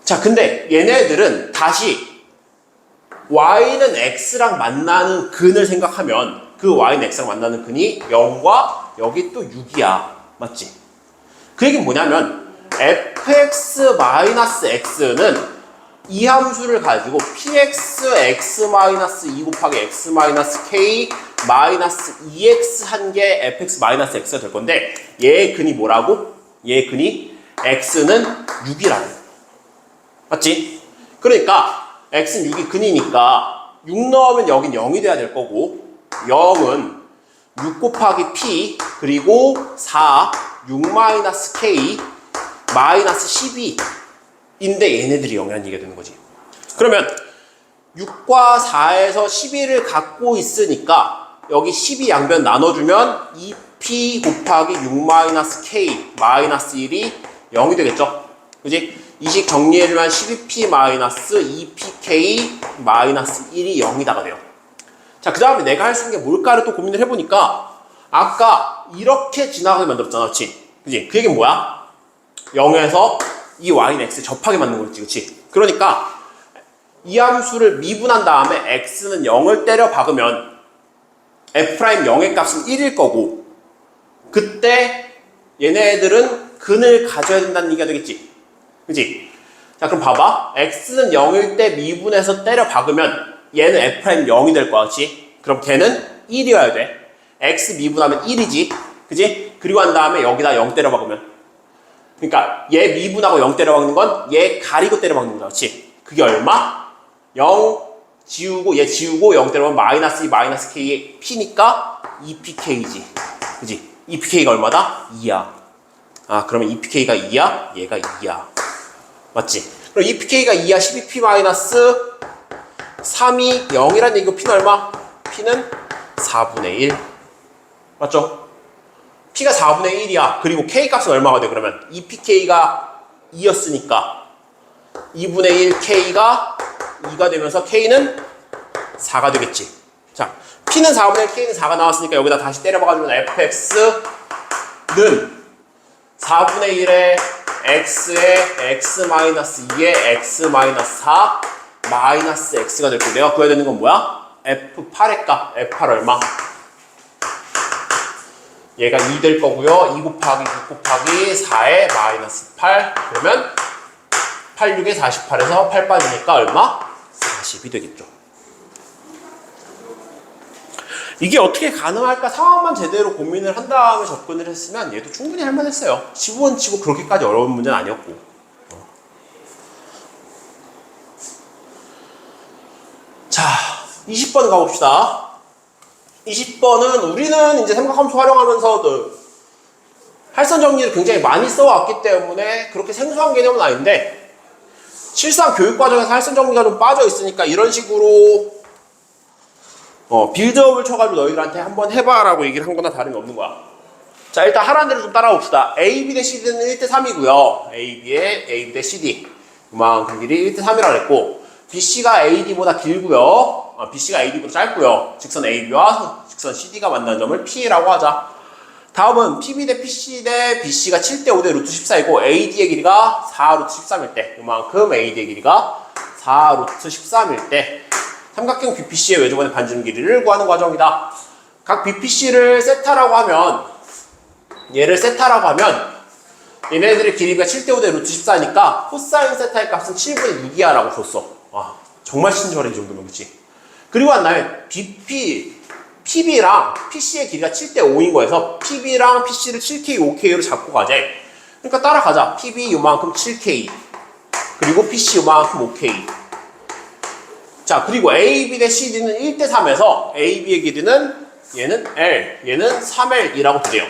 자, 근데 얘네들은 다시 y는 x랑 만나는 근을 생각하면 그 y는 x랑 만나는 근이 0과 여기 또 6이야. 맞지? 그 얘기는 뭐냐면 fx-x는 이 함수를 가지고 px x-2 곱하기 x-k 마이너스 2x 한 개 fx-x가 될 건데 얘의 근이 뭐라고? 얘의 근이 x는 6이라는 거야. 맞지? 그러니까 x는 6이 근이니까 6 넣으면 여긴 0이 돼야 될 거고 0은 6 곱하기 p 그리고 4 6 마이너스 k 마이너스 12인데 얘네들이 0이라는 얘기가 되는 거지. 그러면 6과 4에서 12를 갖고 있으니까 여기 12 양변 나눠주면 2p 곱하기 6 마이너스 k 마이너스 1이 0이 되겠죠? 그지? 이 식 정리해주면 12p 마이너스 2pk 마이너스 1이 0이다가 돼요. 자, 그 다음에 내가 할 수 있는 게 뭘까를 또 고민을 해보니까 아까 이렇게 지나가게 만들었잖아. 그치? 그지? 그 얘기는 뭐야? 0에서 이 y는 x에 접하게 만든 거지. 그치? 그러니까 이 함수를 미분한 다음에 x는 0을 때려 박으면 f'0의 값은 1일 거고 그때 얘네들은 근을 가져야 된다는 얘기가 되겠지. 그치? 자, 그럼 봐봐. x는 0일 때 미분해서 때려 박으면 얘는 f'0이 될 거야. 그치? 그럼 걔는 1이어야 돼. x 미분하면 1이지. 그치? 그리고 한 다음에 여기다 0 때려 박으면 그러니까 얘 미분하고 0 때려 박는 건 얘 가리고 때려 박는 거야. 그치? 그게 얼마? 0 지우고 얘 지우고 0 때려 박으면 마이너스 2 마이너스 k의 p니까 2pk지. 그치? 2pk가 얼마다? 2야. 아, 그러면 2pk가 2야? 얘가 2야. 맞지? 그럼 2pk가 2야. 12p 마이너스 3이 0이란 얘기고 p는 얼마? p는 4분의 1. 맞죠? p가 4분의 1이야. 그리고 k 값은 얼마가 돼? 그러면 2pk가 2였으니까 2분의 1 k가 2가 되면서 k는 4가 되겠지. 자, p는 4분의 1, k는 4가 나왔으니까 여기다 다시 때려박아주면 fx는 4분의 1에 x에 x-2에 x-4 마이너스 x가 될 거고 내가 구해야 되는 건 뭐야? f8의 값. f8 얼마? 얘가 2 될 거고요. 2 곱하기 6 곱하기 4에 마이너스 8. 그러면 8, 6에 48에서 8 빠지니까 얼마? 40이 되겠죠. 이게 어떻게 가능할까 상황만 제대로 고민을 한 다음에 접근을 했으면 얘도 충분히 할만했어요. 15원 치고 그렇게까지 어려운 문제는 아니었고. 자, 20번 가봅시다. 20번은 우리는 이제 삼각함수 활용하면서 할선 정리를 굉장히 많이 써왔기 때문에 그렇게 생소한 개념은 아닌데 실상 교육 과정에서 할선 정리가 좀 빠져 있으니까 이런 식으로 빌드업을 쳐가지고 너희들한테 한번 해봐라고 얘기를 한 거나 다름이 없는 거야. 자, 일단 하라는 대로 좀 따라봅시다. AB 대 CD는 1대3이고요. AB 대 CD 이만큼 길이 1대3이라고 했고 BC가 AD보다 길고요. BC가 AD보다 짧고요. 직선 AB와 직선 CD가 만나는 점을 P라고 하자. 다음은 PB 대 PC 대 BC가 7대 5 대 루트 14이고 AD의 길이가 4 루트 13일 때 이만큼 AD의 길이가 4 루트 13일 때 삼각형 BPC의 외조건의 반지름 길이를 구하는 과정이다. 각 BPC를 세타라고 하면 얘를 세타라고 하면 얘네들의 길이가 7대 5 대 루트 14니까 코사인 세타의 값은 7분의 6이야 라고 줬어. 와, 정말 친절해 이 정도면. 그치? 그리고 한 다음에 PB랑 PC의 길이가 7대 5인 거에서 PB랑 PC를 7K, 5K로 잡고 가재. 그러니까 따라가자. PB 요만큼 7K 그리고 PC 요만큼 5K. 자, 그리고 AB 대 CD는 1대 3에서 AB의 길이는 얘는 L, 얘는 3L이라고 두세요.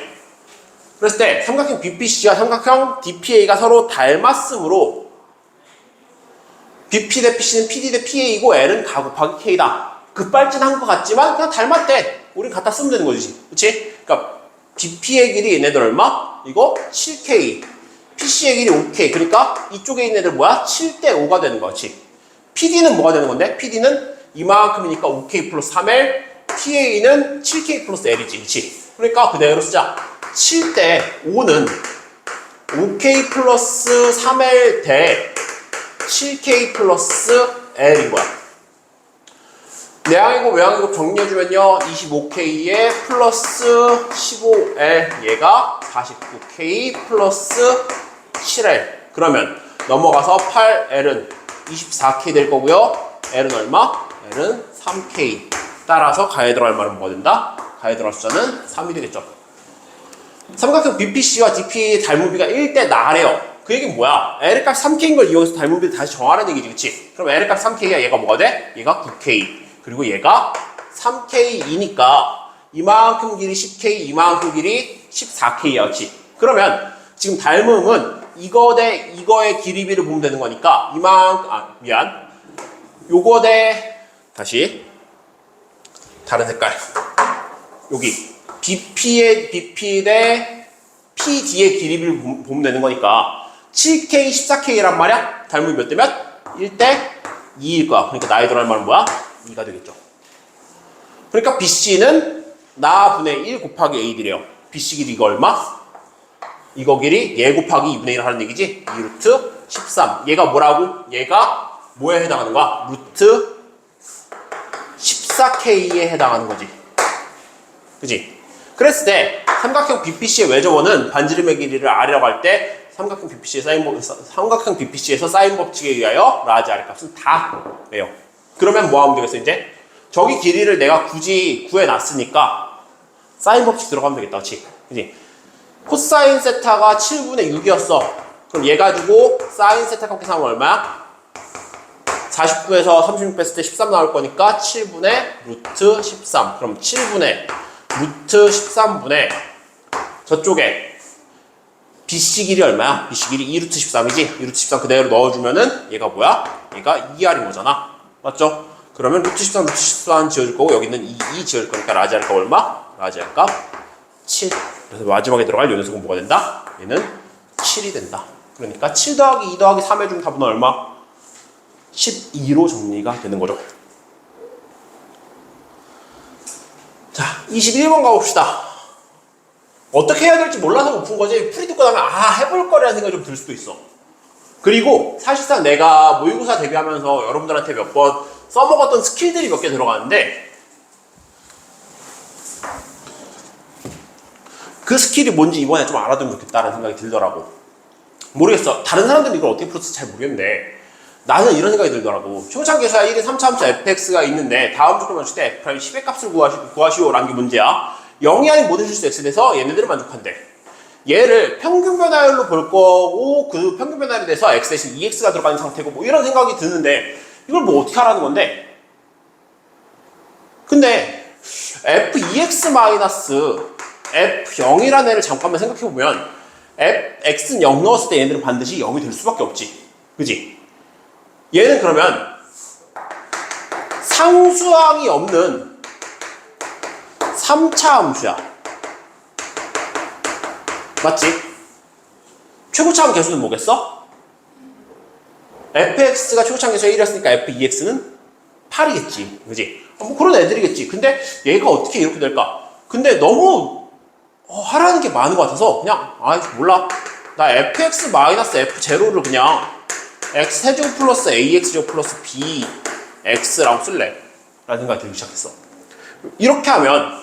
그랬을 때 삼각형 BPC와 삼각형 DPA가 서로 닮았으므로 BP 대 PC는 PD 대 PA이고 L은 가 곱하기 K다. 급발진한 것 같지만 그냥 닮았대. 우린 갖다 쓰면 되는 거지. 그치? 그러니까 BP의 길이 얘네들 얼마? 이거 7K. PC의 길이 5K. 그러니까 이쪽에 있는 애들 뭐야? 7대 5가 되는 거지. PD는 뭐가 되는 건데? PD는 이만큼이니까 5K 플러스 3L, PA는 7K 플러스 L이지. 그치? 그러니까 그대로 쓰자. 7대 5는 5K 플러스 3L 대 7K 플러스 L인 거야. 내항이곱 외항이곱 정리해주면요 25K에 플러스 15L 얘가 49K 플러스 7L 그러면 넘어가서 8L은 24K 될 거고요 L은 얼마? L은 3K 따라서 가에 들어갈 말은 뭐가 된다? 가에 들어갈 숫자는 3이 되겠죠. 삼각형 BPC와 DP 닮은비가 1대 나래요. 그 얘기는 뭐야? L값 3K인 걸 이용해서 닮은비를 다시 정하라는 얘기지, 그치? 그럼 L값 3K야 얘가 뭐가 돼? 얘가 9K 그리고 얘가 3K이니까 이만큼 길이 10K 이만큼 길이 14K야, 그치? 그러면 지금 닮음은 이거 대 이거의 길이비를 보면 되는 거니까 요거 대 다시 다른 색깔 여기 BP 대 PD의 길이비를 보면 되는 거니까 7K, 14K란 말이야? 닮음이 몇 대면? 1대 2일 거야. 그러니까 나에 들어갈 말은 뭐야? 2가 되겠죠. 그러니까 BC는 나 분의 1 곱하기 A들이에요. BC 길이 이거 얼마? 이거 길이 얘 곱하기 2분의 1 하는 얘기지? 2 루트 13. 얘가 뭐라고? 얘가 뭐에 해당하는 거야? 루트 14K에 해당하는 거지. 그지? 그랬을 때 삼각형 BPC의 외접원은 반지름의 길이를 R이라고 할 때 삼각형 BPC에서 사인 법칙에 의하여 라지 R 값은 다 왜요? 그러면 뭐 하면 되겠어 이제? 저기 길이를 내가 굳이 구해놨으니까 사인 법칙 들어가면 되겠다, 그치? 그치? 코사인 세타가 7분의 6이었어. 그럼 얘 가지고 사인 세타 값 계산하면 얼마야? 49에서 36 뺐을 때 13 나올 거니까 7분의 루트 13. 그럼 7분의 루트 13분의 저쪽에 BC 길이 얼마야? BC 길이 2루트 13이지? 2루트 13 그대로 넣어주면은 얘가 뭐야? 얘가 2R인 거잖아. 맞죠? 그러면 루트 13, 루트 13 지어줄 거고 여기는 2 지어줄 거니까 라지 R 값 얼마? 라지 R 값 7. 그래서 마지막에 들어갈 요 녀석은 뭐가 된다? 얘는 7이 된다. 그러니까 7 더하기 2 더하기 3 해주면 답은 얼마? 12로 정리가 되는 거죠. 자, 21번 가봅시다. 어떻게 해야 될지 몰라서 못 푼 거지. 풀이 듣고 나면 해볼 거라는 생각이 좀 들 수도 있어. 그리고 사실상 내가 모의고사 대비하면서 여러분들한테 몇 번 써먹었던 스킬들이 몇 개 들어가는데 그 스킬이 뭔지 이번에 좀 알아두면 좋겠다는 생각이 들더라고. 모르겠어. 다른 사람들은 이걸 어떻게 풀었을지 잘 모르겠는데 나는 이런 생각이 들더라고. 초창계수야 1인 3차 함수 fx가 있는데 다음 조건 맞출 때 f' 10의 값을 구하시오라는 게 문제야. 0이 아닌 모든 실수 x에 대해서 얘네들은 만족한대. 얘를 평균 변화율로 볼 거고 그 평균 변화율에 대해서 x 대신 2x가 들어가는 상태고 뭐 이런 생각이 드는데 이걸 뭐 어떻게 하라는 건데? 근데 f2x f0이라는 애를 잠깐만 생각해보면 x는 0 넣었을 때 얘네들은 반드시 0이 될 수밖에 없지. 그지? 얘는 그러면 상수항이 없는 3차 함수야. 맞지? 최고차항 계수는 뭐겠어? fx가 최고차항 계수가 1이었으니까 f2x는 8이겠지. 그지? 뭐 그런 애들이겠지. 근데 얘가 어떻게 이렇게 될까? 근데 너무 하라는 게 많은 것 같아서 그냥 몰라. 나 fx f0를 그냥 x세제곱 플러스 ax제곱 플러스 bx라고 쓸래 라는 생각이 들기 시작했어. 이렇게 하면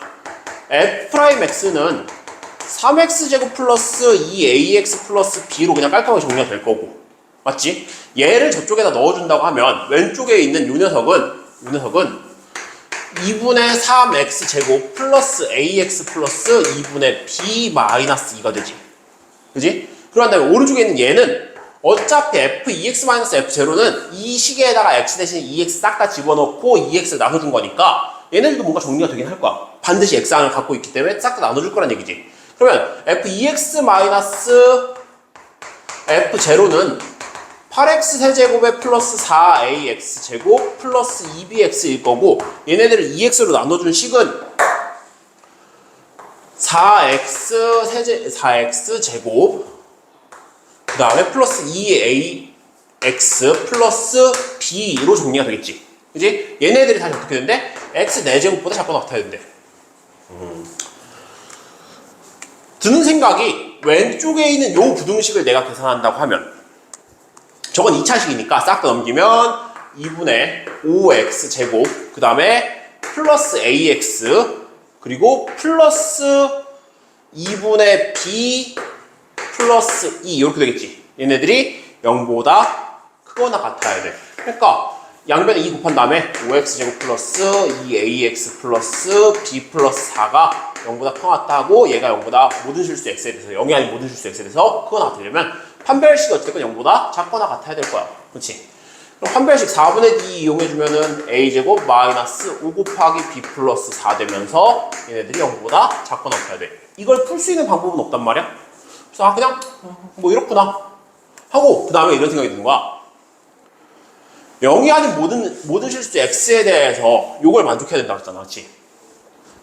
f'x는 3x제곱 플러스 2ax 플러스 b로 그냥 깔끔하게 정리가 될 거고 맞지? 얘를 저쪽에다 넣어준다고 하면 왼쪽에 있는 요 녀석은 2분의 3x제곱 플러스 ax 플러스 2분의 b 마이너스 2가 되지. 그지? 그런 다음에 오른쪽에 있는 얘는 어차피 f2x-f0는 이 식에다가 x 대신 2x 싹 다 집어넣고 2x를 나눠준 거니까 얘네들도 뭔가 정리가 되긴 할 거야. 반드시 x항을 갖고 있기 때문에 싹 다 나눠줄 거란 얘기지. 그러면 f2x-f0는 8x 세제곱에 플러스 4ax 제곱 플러스 2bx일 거고 얘네들을 2x로 나눠준 식은 4x 제곱 그 다음에 플러스 2ax 플러스 b로 정리가 되겠지. 그지? 얘네들이 다시 어떻게 되는데? x 4제곱보다 작거나 같아야 된대. 드는 생각이 왼쪽에 있는 요 부등식을 내가 계산한다고 하면 저건 2차식이니까 싹 다 넘기면 2분의 5x 제곱 그 다음에 플러스 ax 그리고 플러스 2분의 b 플러스 2 이렇게 되겠지. 얘네들이 0보다 크거나 같아야 돼. 그러니까 양변에 2 곱한 다음에 5x 제곱 플러스 2ax 플러스 b 플러스 4가 0보다 크거나 같다 하고 얘가 0보다 모든 실수 x에 대해서 0이 아닌 모든 실수 x에 대해서 크거나 같으려면 판별식이 어쨌든 0보다 작거나 같아야 될 거야. 그렇지? 그럼 판별식 4분의 d 이용해주면은 a제곱 마이너스 5 곱하기 b 플러스 4 되면서 얘네들이 0보다 작거나 같아야 돼. 이걸 풀 수 있는 방법은 없단 말이야. 그래서 그냥 뭐 이렇구나 하고 그 다음에 이런 생각이 드는 거야. 0이 아닌 모든 실수 x에 대해서 이걸 만족해야 된다고 했잖아. 그렇지?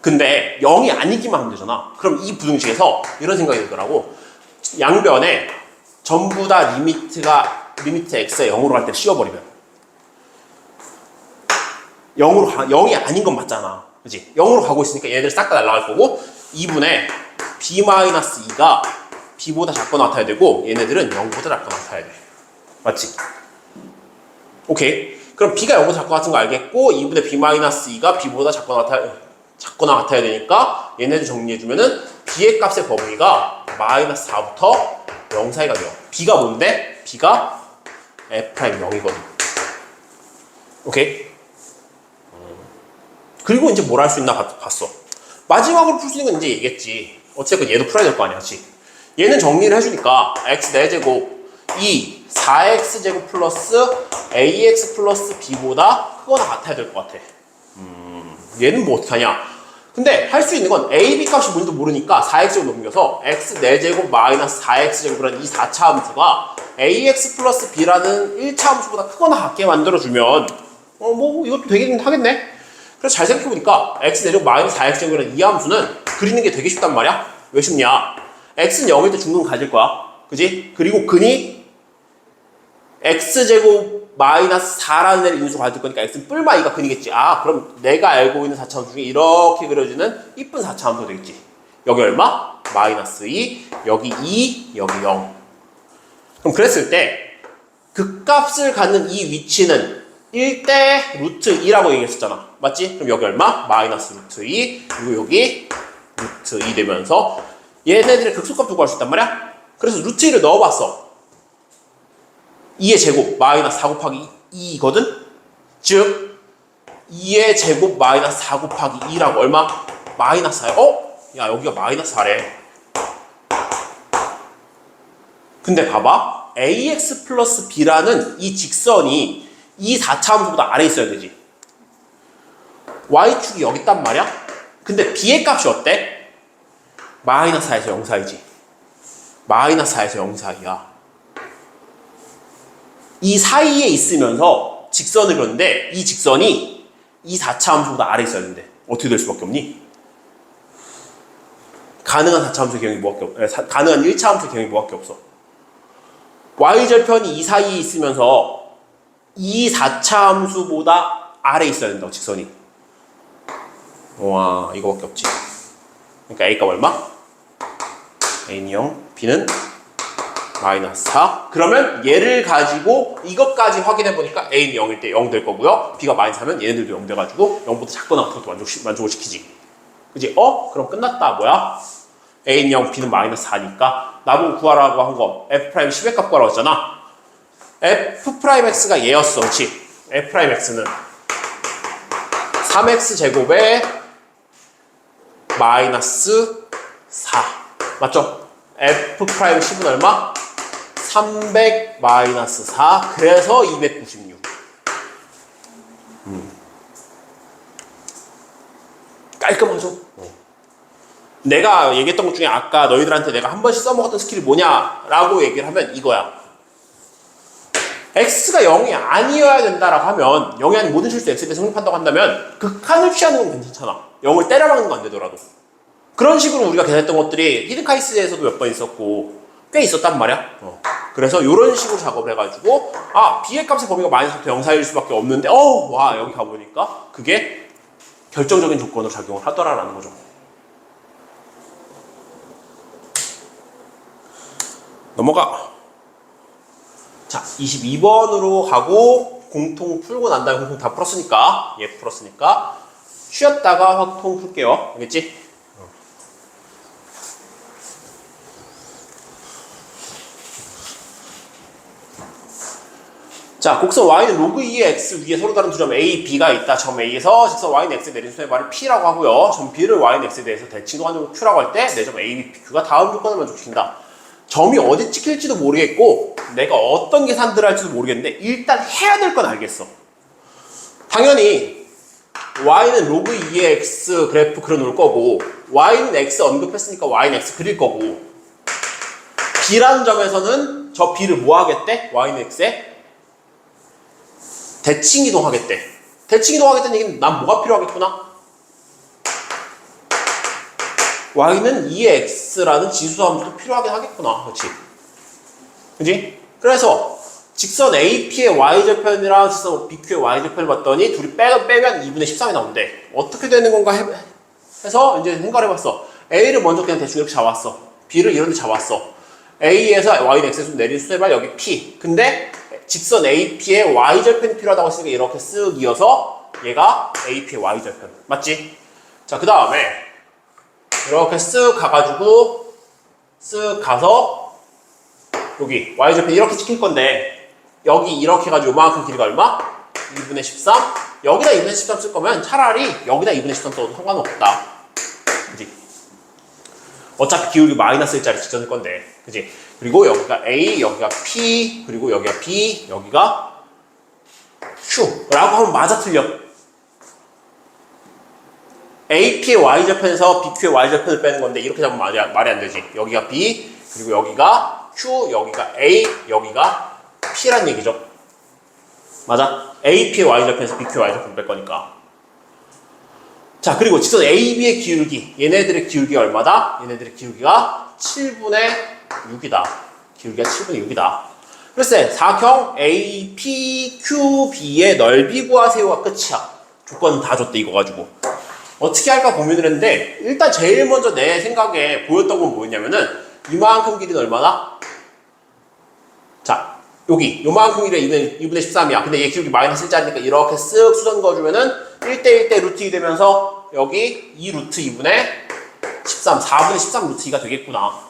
근데 0이 아니기만 하면 되잖아. 그럼 이 부등식에서 이런 생각이 들더라고. 양변에 전부 다 리미트 x가 0으로 갈 때 씌워버리면 0이 아닌 건 맞잖아. 그치? 0으로 가고 있으니까 얘네들 싹 다 날아갈 거고 2분의 b-2가 b보다 작거나 같아야 되고 얘네들은 0보다 작거나 같아야 돼. 맞지? 오케이. 그럼 b가 0보다 작거나 같은 거 알겠고 2분의 b-2가 b보다 작거나 같아야 되니까 얘네들 정리해주면은 b의 값의 범위가 마이너스 4부터 0 사이가 돼요. b가 뭔데? b가 f'0이거든. 오케이? 그리고 이제 뭘 할 수 있나 봤어. 마지막으로 풀 수 있는 건 이제 얘겠지. 어쨌든 얘도 풀어야 될 거 아니야, 그치? 얘는 정리를 해주니까 x 4제곱 4x제곱 플러스 ax 플러스 b보다 크거나 같아야 될 것 같아. 얘는 뭐 어떻게 하냐? 근데 할 수 있는 건 a, b 값이 뭔지도 모르니까 4x제곱 넘겨서 x 4제곱 마이너스 4x제곱이라는 이 4차 함수가 ax 플러스 b라는 1차 함수보다 크거나 같게 만들어주면 뭐 이것도 되긴 하겠네. 그래서 잘 생각해보니까 x 4제곱 마이너스 4x제곱이라는 이 함수는 그리는 게 되게 쉽단 말이야. 왜 쉽냐? x는 0일 때 중근 가질 거야. 그지? 그리고 근이 x제곱 마이너스 4라는 애를 인수로 가질 거니까 x는 뿔마 2가 근이겠지. 아, 그럼 내가 알고 있는 4차 함수 중에 이렇게 그려지는 이쁜 4차 함수가 되겠지. 여기 얼마? 마이너스 2, 여기 2, 여기 0. 그럼 그랬을 때 극값을 갖는 이 위치는 1대 루트 2라고 얘기했었잖아. 맞지? 그럼 여기 얼마? 마이너스 루트 2, 그리고 여기 루트 2 되면서 얘네들의 극소값 두고 할 수 있단 말이야? 그래서 루트 2를 넣어봤어. 2의 제곱 마이너스 4 곱하기 2거든? 즉 2의 제곱 마이너스 4 곱하기 2라고 얼마? 마이너스 4야. 야, 여기가 마이너스 4래. 근데 봐봐. ax 플러스 b라는 이 직선이 이 4차 함수보다 아래에 있어야 되지. y축이 여기 있단 말이야? 근데 b의 값이 어때? 마이너스 4에서 0 사이지. 마이너스 4에서 0 사이야. 이 사이에 있으면서 직선을 그렸는데 이 직선이 이 4차 함수보다 아래에 있어야 되는데 어떻게 될 수밖에 없니? 가능한 4차 함수의 경우이 뭐밖에 없어. 가능한 1차 함수의 경우이 뭐밖에 없어. y절편이 이 사이에 있으면서 이 4차 함수보다 아래에 있어야 된다고 직선이. 와, 이거밖에 없지. 그러니까 a값 얼마? a는 0, b는 마이너스 4. 그러면 얘를 가지고 이것까지 확인해 보니까 a는 0일 때 0 될 거고요. b가 마이너스 4면 얘네들도 0 돼가지고 0보다 작거나 같은 것도 만족을 시키지. 그지? 그럼 끝났다. 뭐야? a는 0, b는 마이너스 4니까 나보고 구하라고 한 거 f' 10의 값 구하라고 했잖아. f'x가 얘였어. 그렇지? f'x는 3x 제곱에 마이너스 4 맞죠? f'10은 얼마? 300 마이너스 4 그래서 296. 깔끔하죠? 내가 얘기했던 것 중에 아까 너희들한테 내가 한 번씩 써먹었던 스킬이 뭐냐라고 얘기를 하면 이거야. x가 0이 아니어야 된다라고 하면 0이 아닌 모든 실수 x에 대해서 성립한다고 한다면 극한을 취하는 건 괜찮잖아. 0을 때려박는 건 안 되더라도. 그런 식으로 우리가 계산했던 것들이 히든카이스에서도 몇 번 있었고 꽤 있었단 말이야. 그래서 이런 식으로 작업을 해가지고 b의 값의 범위가 마이너스부터 0 사이일 수밖에 없는데 와 여기 가보니까 그게 결정적인 조건으로 작용을 하더라라는 거죠. 넘어가. 자, 22번으로 가고 공통 풀고 난 다음에 공통 다 풀었으니까 쉬었다가 확통 풀게요. 알겠지? 자, 곡선 y는 로그 2의 x 위에 서로 다른 두 점 a, b가 있다. 점 a에서 직선 y는 x에 내린 수의 말을 p라고 하고요. 점 b를 y는 x에 대해서 대칭도 한점 q라고 할 때 내 점 a, b, p, q가 다음 조건을 만족시킨다. 점이 어디 찍힐지도 모르겠고 내가 어떤 계산들을 할지도 모르겠는데 일단 해야 될 건 알겠어. 당연히 y는 로그 2의 x 그래프 그려놓을 거고 y는 x 언급했으니까 y는 x 그릴 거고 b라는 점에서는 저 b를 뭐 하겠대? y는 x에 대칭 이동하겠대. 대칭 이동하겠다는 얘기는 난 뭐가 필요하겠구나? y는 2의 x라는 지수함수도 필요하긴 하겠구나. 그치? 그래서 직선 AP의 y절편이랑 직선 BQ의 y절편을 봤더니 둘이 빼면 2분의 13이 나온대. 어떻게 되는 건가 해서 이제 생각을 해봤어. A를 먼저 그냥 대충 이렇게 잡았어. B를 이런 데 잡았어. A에서 y는 x에서 내린 수해발 여기 P. 근데 직선 AP의 y절편이 필요하다고 했으니까 이렇게 쓱 이어서 얘가 AP의 y절편. 맞지? 자, 그 다음에 이렇게 쓱 가가지고 쓱 가서 여기 y절편 이렇게 찍힐 건데 여기 이렇게 해가지고 요만큼 길이가 얼마? 2분의 13? 여기다 2분의 13 쓸 거면 차라리 여기다 2분의 13 써도 상관없다. 그지? 어차피 기울기 마이너스 1짜리 직선일 건데. 그지? 그리고 여기가 A, 여기가 P, 그리고 여기가 B, 여기가 Q 라고 하면 맞아 틀려? AP의 Y절편에서 BQ의 Y절편을 빼는 건데 이렇게 잡으면 말이 안 되지. 여기가 B, 그리고 여기가 Q, 여기가 A, 여기가 P란 얘기죠. 맞아? AP의 Y절편에서 BQ의 Y절편을 뺄 거니까. 자, 그리고 직선 AB의 기울기, 얘네들의 기울기가 얼마다? 얘네들의 기울기가 7분의 6이다. 기울기가 7분의 6이다. 그래서 사경 APQB의 넓이 구하세요가 끝이야. 조건 다 줬대 이거 가지고. 어떻게 할까 고민을 했는데 일단 제일 먼저 내 생각에 보였던 건 뭐였냐면은 이만큼 길이는 얼마나? 자, 여기 요만큼 길이가 2분의 13이야. 근데 얘 기울기 마이너스 1짜리니까 이렇게 쓱 수선 그어주면은 1대1대 루트 2 되면서 여기 2 루트 2분의 13, 4분의 13 루트 2가 되겠구나.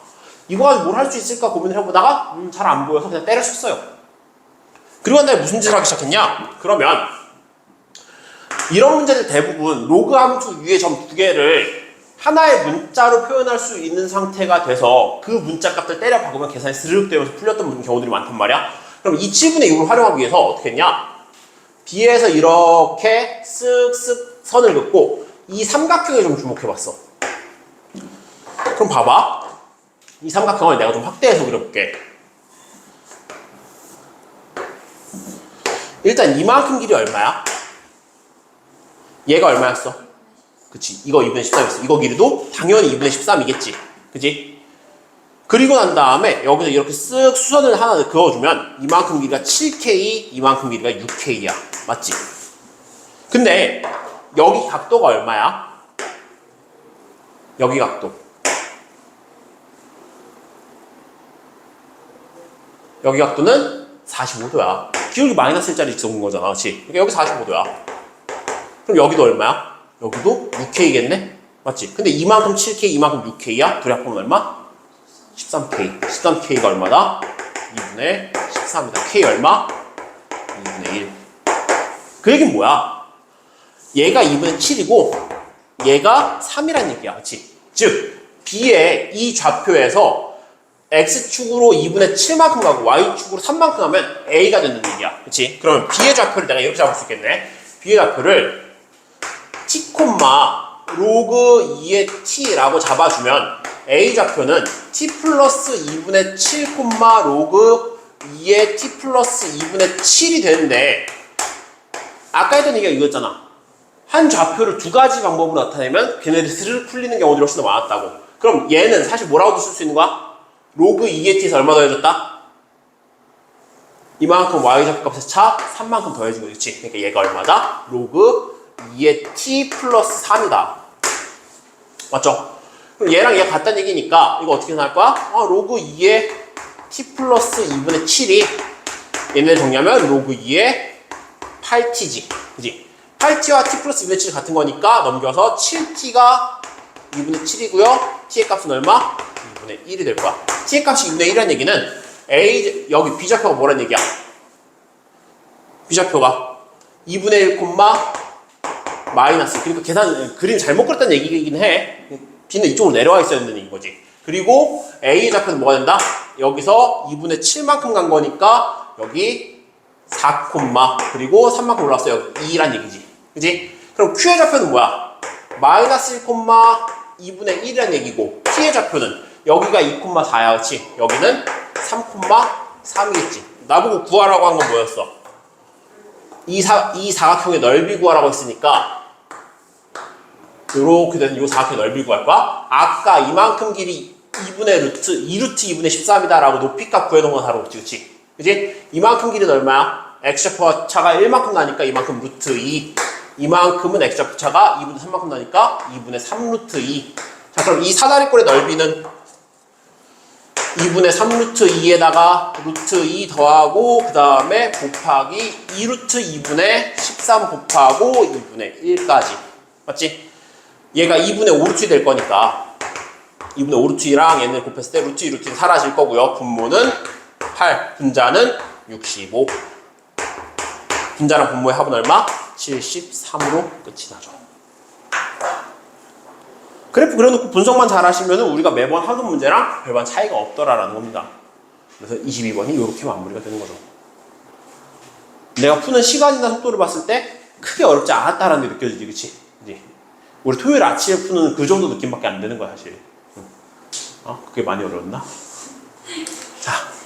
이거 가지고 뭘 할 수 있을까 고민을 해보다가 잘 안 보여서 그냥 때려쳤어요. 그리고 내가 무슨 짓을 하기 시작했냐? 그러면 이런 문제들 대부분 로그 함수 위에 점 두 개를 하나의 문자로 표현할 수 있는 상태가 돼서 그 문자 값을 때려 박으면 계산이 스르륵 되면서 풀렸던 경우들이 많단 말이야. 그럼 이 7분의 6을 활용하기 위해서 어떻게 했냐? B에서 이렇게 쓱쓱 선을 긋고 이 삼각형에 좀 주목해봤어. 그럼 봐봐. 이 삼각형을 내가 좀 확대해서 그려볼게. 일단 이만큼 길이 얼마야? 얘가 얼마였어? 그치, 이거 2분의 13이었어. 이거 길이도 당연히 2분의 13이겠지. 그치? 그리고 난 다음에 여기서 이렇게 쓱 수선을 하나 그어주면 이만큼 길이가 7K, 이만큼 길이가 6K야. 맞지? 근데 여기 각도가 얼마야? 여기 각도. 여기 각도는 45도야. 기울기 마이너스 1짜리 적은 거잖아. 그렇지? 그러니까 여기 45도야. 그럼 여기도 얼마야? 여기도 6K겠네? 맞지? 근데 이만큼 7K, 이만큼 6K야? 둘이 합하면 얼마? 13K. 13K가 얼마다? 2분의 13이다. K 얼마? 2분의 1. 그 얘기는 뭐야? 얘가 2분의 7이고 얘가 3이란 얘기야. 그렇지? 즉 B의 이 좌표에서 X축으로 2분의 7만큼 가고 Y축으로 3만큼 하면 A가 되는 얘기야. 그치? 그러면 B의 좌표를 내가 이렇게 잡을 수 있겠네. B의 좌표를 T, 로그 2의 T라고 잡아주면 A 좌표는 T 플러스 2분의 7, 로그 2의 T 플러스 2분의 7이 되는데 아까 했던 얘기가 이거였잖아. 한 좌표를 두 가지 방법으로 나타내면 걔네들이 스르륵 풀리는 경우들이 훨씬 더 많았다고. 그럼 얘는 사실 뭐라고도 쓸 수 있는 거야? 로그 2의 t에서 얼마 더해줬다? 이만큼 y좌표 값의 차 3만큼 더해준 거지. 그러니까 얘가 얼마다? 로그 2의 t 플러스 3이다. 맞죠? 그럼 얘랑 얘가 같다는 얘기니까 이거 어떻게 나올 거야? 로그 2의 t 플러스 2분의 7이 얘네 정리하면 로그 2의 8t지. 그지? 8t와 t 플러스 2분의 7 같은 거니까 넘겨서 7t가 2분의 7이고요. t의 값은 얼마? 2분의 1이 될 거야. t의 값이 2분의 1이라는 얘기는 a, 여기 b좌표가 뭐란 얘기야? b좌표가 2분의 1, 마이너스. 그러니까 그림 잘못 그렸다는 얘기이긴 해. b는 이쪽으로 내려와 있어야 된다는 얘기인 거지. 그리고 a의 좌표는 뭐가 된다? 여기서 2분의 7만큼 간 거니까 여기 4, 그리고 3만큼 올라왔어요. 2란 얘기지. 그지? 그럼 q의 좌표는 뭐야? 마이너스 1, 2분의 1이란 얘기고 t의 좌표는 여기가 2, 4야. 그치? 여기는 3, 3이겠지. 나보고 구하라고 한 건 뭐였어? 이 사각형의 넓이 구하라고 했으니까 이렇게 된 이 사각형의 넓이 구할 거야. 아까 이만큼 길이 2루트 2분의 13이다 라고 높이값 구해놓은 건 다름없지. 그치? 그치? 이만큼 길이는 얼마야? x좌표 차가 1만큼 나니까 이만큼 루트 2. 이만큼은 x좌표 차가 2분의 3만큼 나니까 2분의 3 루트 2. 자, 그럼 이 사다리꼴의 넓이는 2분의 3 루트 2에다가 루트 2 더하고 그 다음에 곱하기 2 루트 2분의 13 곱하고 2분의 1까지. 맞지? 얘가 2분의 5 루트 2 될 거니까 2분의 5 루트 2랑 얘는 곱했을 때 루트 2 루트 2 사라질 거고요. 분모는 8, 분자는 65. 분자랑 분모의 합은 얼마? 73으로 끝이 나죠. 그래프 그려놓고 분석만 잘 하시면 우리가 매번 하던 문제랑 별반 차이가 없더라라는 겁니다. 그래서 22번이 이렇게 마무리가 되는 거죠. 내가 푸는 시간이나 속도를 봤을 때 크게 어렵지 않았다라는 게 느껴지지, 그치? 우리 토요일 아침에 푸는 그 정도 느낌밖에 안 되는 거야, 사실. 그게 많이 어려웠나? 자.